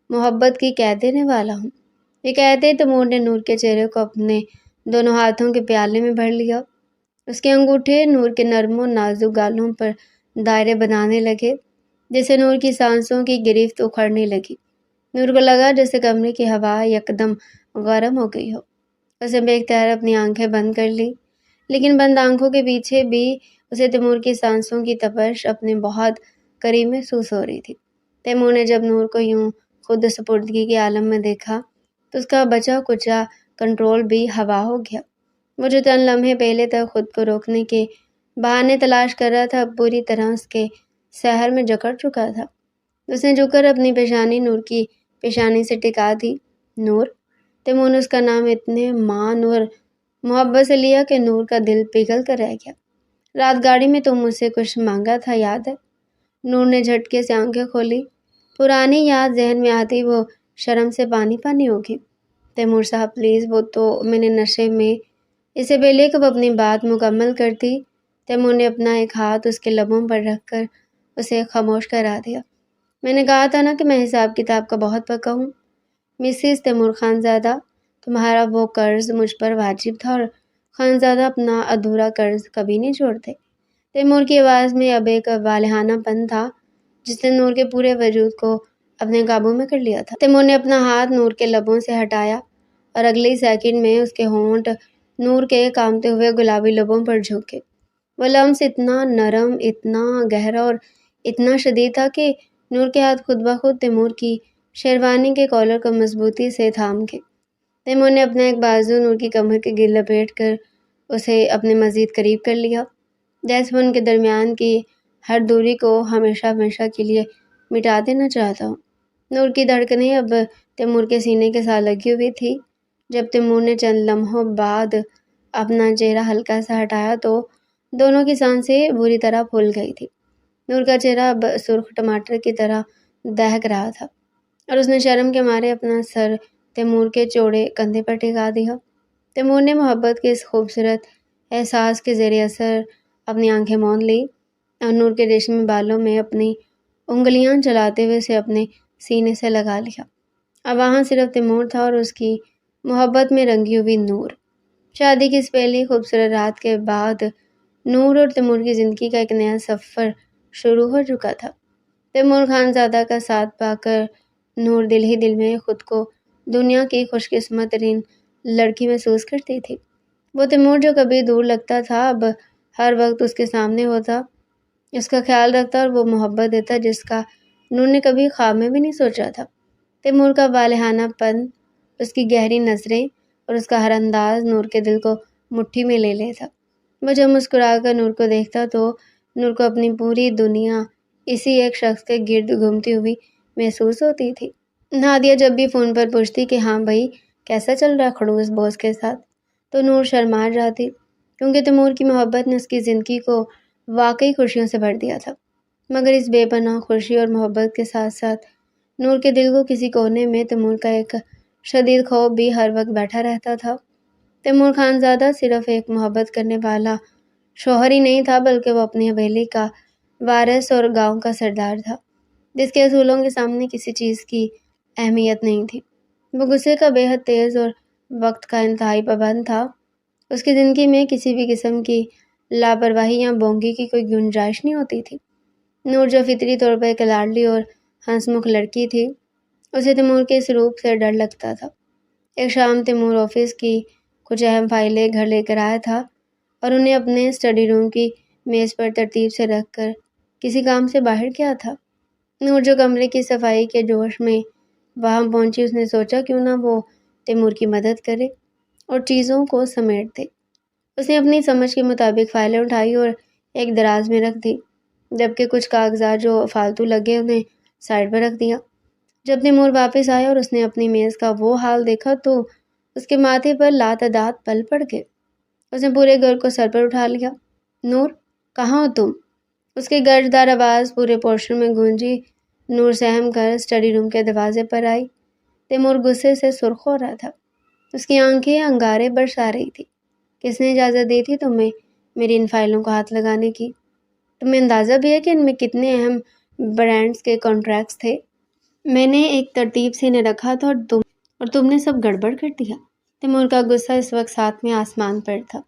محبت کی قید دینے والا ہوں۔ یہ کہتے تیمور نے نور کے چہرے کو اپنے دونوں ہاتھوں کے پیالے میں بھر لیا۔ اس کے انگوٹھے نور کے نرم و نازک گالوں پر دائرے بنانے لگے، جیسے نور کی سانسوں کی گرفت اکھڑنے لگی۔ نور کو لگا جیسے کمرے کی ہوا یکدم گرم ہو گئی ہو۔ اس نے بے اختیار اپنی آنکھیں بند کر لی، لیکن بند آنکھوں کے پیچھے بھی اسے تیمور کی سانسوں کی تپش اپنے بہت قریب محسوس ہو رہی تھی۔ تیمور نے جب نور کو یوں خود سپردگی کے عالم میں دیکھا تو اس کا بچا کچا کنٹرول بھی ہوا ہو گیا۔ وہ جو چند لمحے پہلے تک خود کو روکنے کے بہانے تلاش کر رہا تھا، اب پوری طرح اس کے سحر میں جکڑ چکا تھا۔ اس نے جھک کر اپنی پیشانی نور کی پیشانی سے ٹکا دی۔ نور، تیمور نے اس کا نام اتنے مان اور محبت سے لیا کہ نور کا دل پگھل کر رہ گیا۔ رات گاڑی میں تم مجھ سے کچھ مانگا تھا، یاد ہے؟ نور نے جھٹکے سے آنکھیں کھولی۔ پرانی یاد ذہن میں آتی وہ شرم سے پانی پانی ہوگی۔ تیمور صاحب پلیز، وہ تو میں نے نشے میں، اسے پہلے کہ وہ اپنی بات مکمل کرتی تیمور نے اپنا ایک ہاتھ اس کے لبوں پر رکھ کر اسے خاموش کرا دیا۔ میں نے کہا تھا نا کہ میں حساب کتاب کا بہت پکا ہوں۔ مسز تیمور خانزادہ، تمہارا وہ قرض مجھ پر واجب تھا اور خانزادہ اپنا ادھورا قرض کبھی نہیں چھوڑتے۔ تیمور کی آواز میں اب ایک والہانہ پن تھا جس نے نور کے پورے وجود کو اپنے قابو میں کر لیا تھا۔ تیمور نے اپنا ہاتھ نور کے لبوں سے ہٹایا اور اگلے سیکنڈ میں اس کے ہونٹ نور کے کامتے ہوئے گلابی لبوں پر جھکے۔ وہ لمس اتنا نرم، اتنا گہرا اور اتنا شدید تھا کہ نور کے ہاتھ خود بخود تیمور کی شیروانی کے کالر کو مضبوطی سے تھام کے۔ تیمور نے اپنا ایک بازو نور کی کمر کے گرد لپیٹ کر اسے اپنے مزید قریب کر لیا، جیسے وہ ان کے درمیان کی ہر دوری کو ہمیشہ ہمیشہ کے لیے مٹا دینا چاہتا ہوں۔ نور کی دھڑکنیں اب تیمور کے سینے کے ساتھ لگی ہوئی تھی۔ جب تیمور نے چند لمحوں بعد اپنا چہرہ ہلکا سا ہٹایا تو دونوں کی سانسیں بری طرح پھول گئی تھی۔ نور کا چہرہ اب سرخ ٹماٹر کی طرح دہک رہا تھا اور اس نے شرم کے مارے اپنا سر تیمور کے چوڑے کندھے پر ٹکا دیا۔ تیمور نے محبت کے اس خوبصورت احساس کے زیر اثر اپنی آنکھیں موند لی اور نور کے ریشمی بالوں میں اپنی انگلیاں چلاتے ہوئے اسے اپنے سینے سے لگا لیا۔ اب وہاں صرف تیمور تھا اور اس کی محبت میں رنگی ہوئی نور۔ شادی کی اس پہلی خوبصورت رات کے بعد نور اور تیمور کی زندگی کا ایک نیا سفر شروع ہو چکا تھا۔ تیمور خانزادہ کا ساتھ پا کر نور دل ہی دل میں خود کو دنیا کی خوش قسمت ترین لڑکی محسوس کرتی تھی۔ وہ تیمور جو کبھی دور لگتا تھا اب ہر وقت اس کے سامنے ہوتا، اس کا خیال رکھتا اور وہ محبت دیتا جس کا نور نے کبھی خواب میں بھی نہیں سوچا تھا۔ تیمور کا والہانہ پن، اس کی گہری نظریں اور اس کا ہر انداز نور کے دل کو مٹھی میں لے لیتا۔ وہ جب مسکرا کر نور کو دیکھتا تو نور کو اپنی پوری دنیا اسی ایک شخص کے گرد گھومتی ہوئی محسوس ہوتی تھی۔ نادیہ جب بھی فون پر پوچھتی کہ ہاں بھائی کیسا چل رہا خڑوس بوس کے ساتھ، تو نور شرما جاتی، کیونکہ تیمور کی محبت نے اس کی زندگی کو واقعی خوشیوں سے بھر دیا تھا۔ مگر اس بے پناہ خوشی اور محبت کے ساتھ ساتھ نور کے دل کو کسی کونے میں تیمور کا ایک شدید خوف بھی ہر وقت بیٹھا رہتا تھا۔ تیمور خانزادہ صرف ایک محبت کرنے والا شوہر ہی نہیں تھا بلکہ وہ اپنی حویلی کا وارث اور گاؤں کا سردار تھا جس کے اصولوں کے سامنے کسی چیز کی اہمیت نہیں تھی۔ وہ غصے کا بے حد تیز اور وقت کا انتہائی پابند تھا۔ اس کی زندگی میں کسی بھی قسم کی لاپرواہی یا بونگی کی کوئی گنجائش نہیں ہوتی تھی۔ نور جو فطری طور پر ایک لاڈلی اور ہنسمکھ لڑکی تھی، اسے تیمور کے اس روپ سے ڈر لگتا تھا۔ ایک شام تیمور آفس کی کچھ اہم فائلیں گھر لے کر آیا تھا اور انہیں اپنے اسٹڈی روم کی میز پر ترتیب سے رکھ کر کسی کام سے باہر گیا تھا۔ نور جو کمرے کی صفائی کے جوش میں وہاں پہنچی، اس نے سوچا کیوں نہ وہ تیمور کی مدد کرے اور چیزوں کو سمیٹ دے۔ اس نے اپنی سمجھ کے مطابق فائلیں اٹھائی اور ایک دراز میں رکھ دی، جبکہ کچھ کاغذات جو فالتو لگے انہیں سائڈ پر رکھ دیا۔ جب تیمور واپس آیا اور اس نے اپنی میز کا وہ حال دیکھا تو اس کے ماتھے پر لاتعداد پل پڑ گئے۔ اس نے پورے گھر کو سر پر اٹھا لیا۔ نور، کہاں ہو تم؟ اس کی گرجدار آواز پورے پورشن میں گونجی۔ نور سہم کر اسٹڈی روم کے دروازے پر آئی۔ تیمور غصے سے سرخ ہو رہا تھا، اس کی آنکھیں انگارے برسا رہی تھی۔ کس نے اجازت دی تھی تمہیں میری ان فائلوں کو ہاتھ لگانے کی؟ تمہیں اندازہ بھی ہے کہ ان میں کتنے اہم برانڈز کے کانٹریکٹس تھے؟ میں نے ایک ترتیب سے انہیں رکھا تھا اور تم نے سب گڑبڑ کر دیا۔ تیمور کا غصہ اس وقت ساتھ میں آسمان پر تھا۔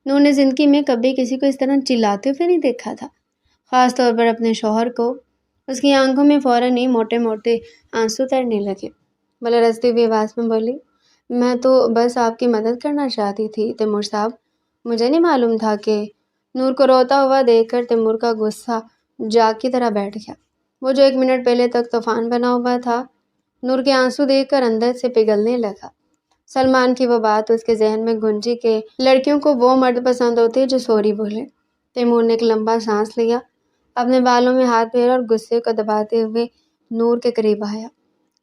نور نے زندگی میں کبھی کسی کو اس طرح چلاتے ہوئے نہیں دیکھا تھا، خاص طور پر اپنے شوہر کو۔ اس کی آنکھوں میں فوراً ہی موٹے موٹے آنسو تیرنے لگے۔ وہ لرزتی ہوئی آواز میں بولی، میں تو بس آپ کی مدد کرنا چاہتی تھی تیمور صاحب، مجھے نہیں معلوم تھا کہ… نور کو روتا ہوا دیکھ کر تیمور کا غصہ جاگ کی طرح بیٹھ گیا۔ وہ جو ایک منٹ پہلے تک طوفان بنا ہوا تھا، نور کے آنسو دیکھ کر اندر سے پگھلنے لگا۔ سلمان کی وہ بات اس کے ذہن میں گونجی کہ لڑکیوں کو وہ مرد پسند ہوتے جو سوری بولے۔ تیمور نے ایک لمبا سانس لیا، اپنے بالوں میں ہاتھ پھیرا اور غصے کو دباتے ہوئے نور کے قریب آیا۔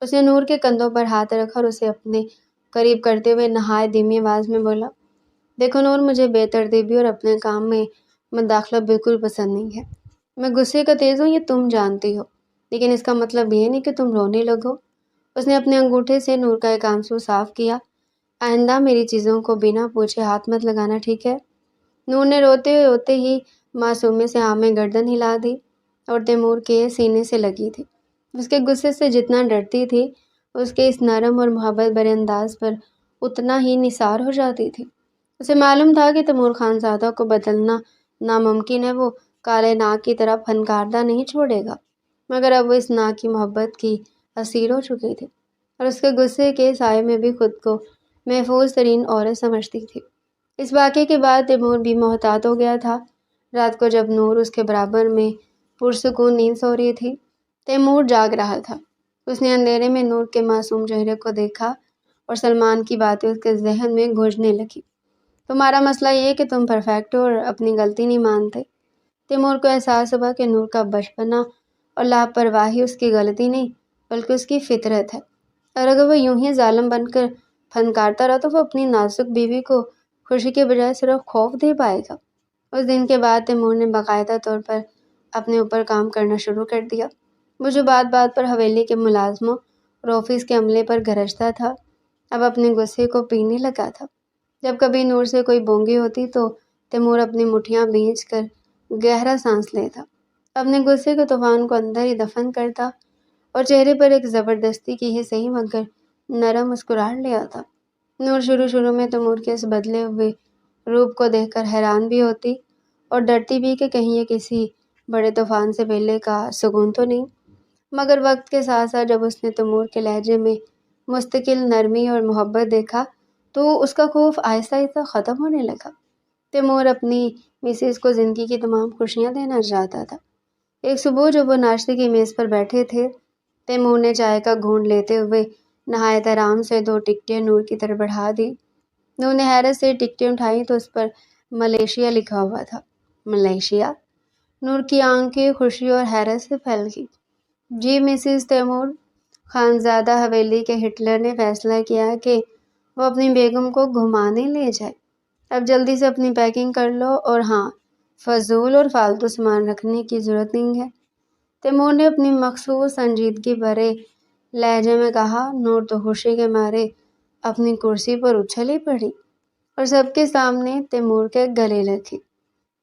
اس نے نور کے کندھوں پر ہاتھ رکھا اور اسے اپنے قریب کرتے ہوئے نہایت دھیمی آواز میں بولا، دیکھو نور، مجھے بے ترتیبی اور اپنے کام میں مداخلت بالکل پسند نہیں ہے۔ میں غصے کا تیز ہوں یہ تم جانتی ہو، لیکن اس کا مطلب یہ نہیں کہ تم رونے لگو۔ اس نے اپنے انگوٹھے سے نور کا ایک آنسو صاف کیا۔ آئندہ میری چیزوں کو بنا پوچھے ہاتھ مت لگانا، ٹھیک ہے؟ نور نے روتے روتے ہی معصومے سے میں گردن ہلا دی اور تیمور کے سینے سے لگی تھی۔ اس کے غصے سے جتنا ڈرتی تھی، اس کے اس نرم اور محبت بھرے انداز پر اتنا ہی نثار ہو جاتی تھی۔ اسے معلوم تھا کہ تیمور خانزادہ کو بدلنا ناممکن ہے، وہ کالے ناگ کی طرح فنکاردہ نہیں چھوڑے گا، مگر اب وہ اس ناگ کی محبت کی اسیر ہو چکی تھی اور اس کے غصے کے سائے میں بھی خود کو محفوظ ترین عورت سمجھتی تھی۔ اس واقعے کے بعد تیمور بھی محتاط ہو گیا تھا۔ رات کو جب نور اس کے برابر میں پرسکون نیند سو رہی تھی، تیمور جاگ رہا تھا۔ اس نے اندھیرے میں نور کے معصوم چہرے کو دیکھا اور سلمان کی باتیں اس کے ذہن میں گونجنے لگی۔ تمہارا مسئلہ یہ ہے کہ تم پرفیکٹ ہو اور اپنی غلطی نہیں مانتے۔ تیمور کو احساس ہوا کہ نور کا بچپنا اور لاپرواہی اس کی غلطی نہیں بلکہ اس کی فطرت ہے، اور اگر وہ یوں ہی ظالم بن کر پھنکارتا رہا تو وہ اپنی نازک بیوی کو خوشی کے بجائے صرف خوف دے پائے گا۔ اس دن کے بعد تیمور نے باقاعدہ طور پر اپنے اوپر کام کرنا شروع کر دیا۔ وہ جو بات بات پر حویلی کے ملازموں اور آفس کے عملے پر گرجتا تھا، اب اپنے غصے کو پینے لگا تھا۔ جب کبھی نور سے کوئی بونگی ہوتی تو تیمور اپنی مٹھیاں بھینچ کر گہرا سانس لیتا، اپنے غصے کے طوفان کو اندر ہی دفن کرتا اور چہرے پر ایک زبردستی کی ہی صحیح مگر نرم مسکراہٹ لے آتا۔ نور شروع میں تیمور کے اس بدلے ہوئے روپ کو دیکھ کر حیران بھی ہوتی اور ڈرتی بھی کہ کہیں یہ کسی بڑے طوفان سے پہلے کا سکون تو نہیں، مگر وقت کے ساتھ ساتھ جب اس نے تیمور کے لہجے میں مستقل نرمی اور محبت دیکھا تو اس کا خوف آہستہ آہستہ ختم ہونے لگا۔ تیمور اپنی مسز کو زندگی کی تمام خوشیاں دینا چاہتا تھا۔ ایک صبح جب وہ ناشتے کی میز پر بیٹھے تھے، تیمور نے چائے کا گھونٹ لیتے ہوئے نہایت آرام سے 2 ٹکٹیں نور کی طرف بڑھا دی۔ نور نے حیرت سے ٹکٹیں اٹھائیں تو اس پر ملیشیا لکھا ہوا تھا۔ ملیشیا؟ نور کی آنکھیں خوشی اور حیرت سے پھیل گئی۔ جی مسز تیمور، خانزادہ حویلی کے ہٹلر نے فیصلہ کیا کہ وہ اپنی بیگم کو گھمانے لے جائے۔ اب جلدی سے اپنی پیکنگ کر لو، اور ہاں، فضول اور فالتو سامان رکھنے کی ضرورت نہیں ہے۔ تیمور نے اپنی مخصوص سنجیدگی بھرے لہجے میں کہا۔ نور تو خوشی کے مارے اپنی کرسی پر اچھلی پڑی اور سب کے سامنے تیمور کے گلے لگی۔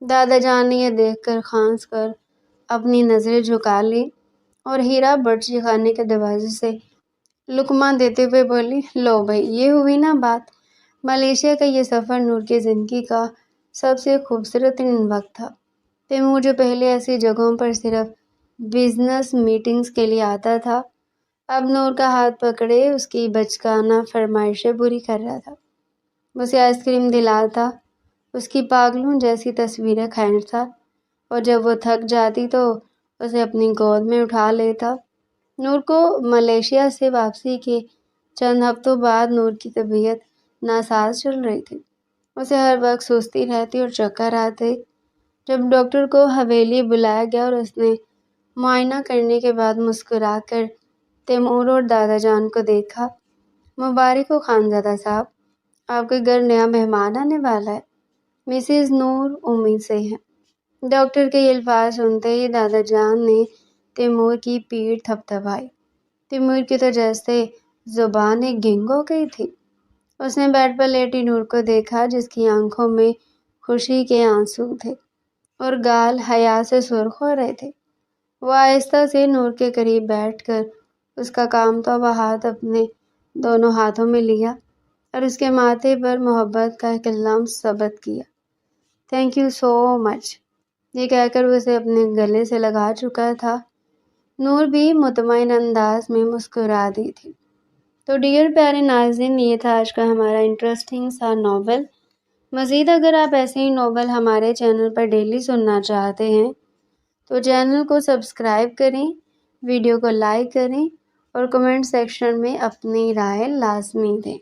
دادا جان نے یہ دیکھ کر خانس کر اپنی نظریں جھکا لی اور ہیرا برچی خانے کے دروازے سے لقمہ دیتے ہوئے بولی، لو بھائی، یہ ہوئی نا بات۔ ملیشیا کا یہ سفر نور کی زندگی کا سب سے خوبصورت ترین وقت تھا۔ تیمور جو پہلے ایسی جگہوں پر صرف بزنس میٹنگز کے لیے آتا تھا، اب نور کا ہاتھ پکڑے اس کی بچگانہ فرمائشیں پوری کر رہا تھا۔ اسے آئس کریم دلاتا، اس کی پاگلوں جیسی تصویریں کھینچتا اور جب وہ تھک جاتی تو اسے اپنی گود میں اٹھا لیتا۔ نور کو ملیشیا سے واپسی کے چند ہفتوں بعد نور کی طبیعت ناساز چل رہی تھی۔ اسے ہر وقت سستی رہتی اور چکر آتے۔ جب ڈاکٹر کو حویلی بلایا گیا اور اس نے معائنہ کرنے کے بعد مسکرا کر تیمور اور دادا جان کو دیکھا، مبارک ہو خانزادہ صاحب، آپ کے گھر نیا مہمان آنے والا ہے، مسز نور امید سے ہیں۔ ڈاکٹر کے یہ الفاظ سنتے ہی دادا جان نے تیمور کی پیٹھ تھپتھپائی۔ تیمور کی تو جیسے زبان ایک گنگ ہو گئی تھی۔ اس نے بیڈ پر لیٹی نور کو دیکھا جس کی آنکھوں میں خوشی کے آنسو تھے اور گال حیا سے سرخ ہو رہے تھے۔ وہ آہستہ سے نور کے قریب بیٹھ کر اس کا کامتا ہوا ہاتھ اپنے دونوں ہاتھوں میں لیا اور اس کے ماتھے پر محبت کا ایک لمس ثبت کیا۔ تھینک یو سو مچ، یہ کہہ کر وہ اسے اپنے گلے سے لگا چکا تھا۔ نور بھی مطمئن انداز میں مسکرا دی تھی۔ تو ڈیئر پیارے ناظرین، یہ تھا آج کا ہمارا انٹرسٹنگ سا ناول۔ مزید اگر آپ ایسے ہی ناول ہمارے چینل پر ڈیلی سننا چاہتے ہیں تو چینل کو سبسکرائب کریں، ویڈیو کو لائک کریں اور کمنٹ سیکشن میں اپنی رائے لازمی دیں۔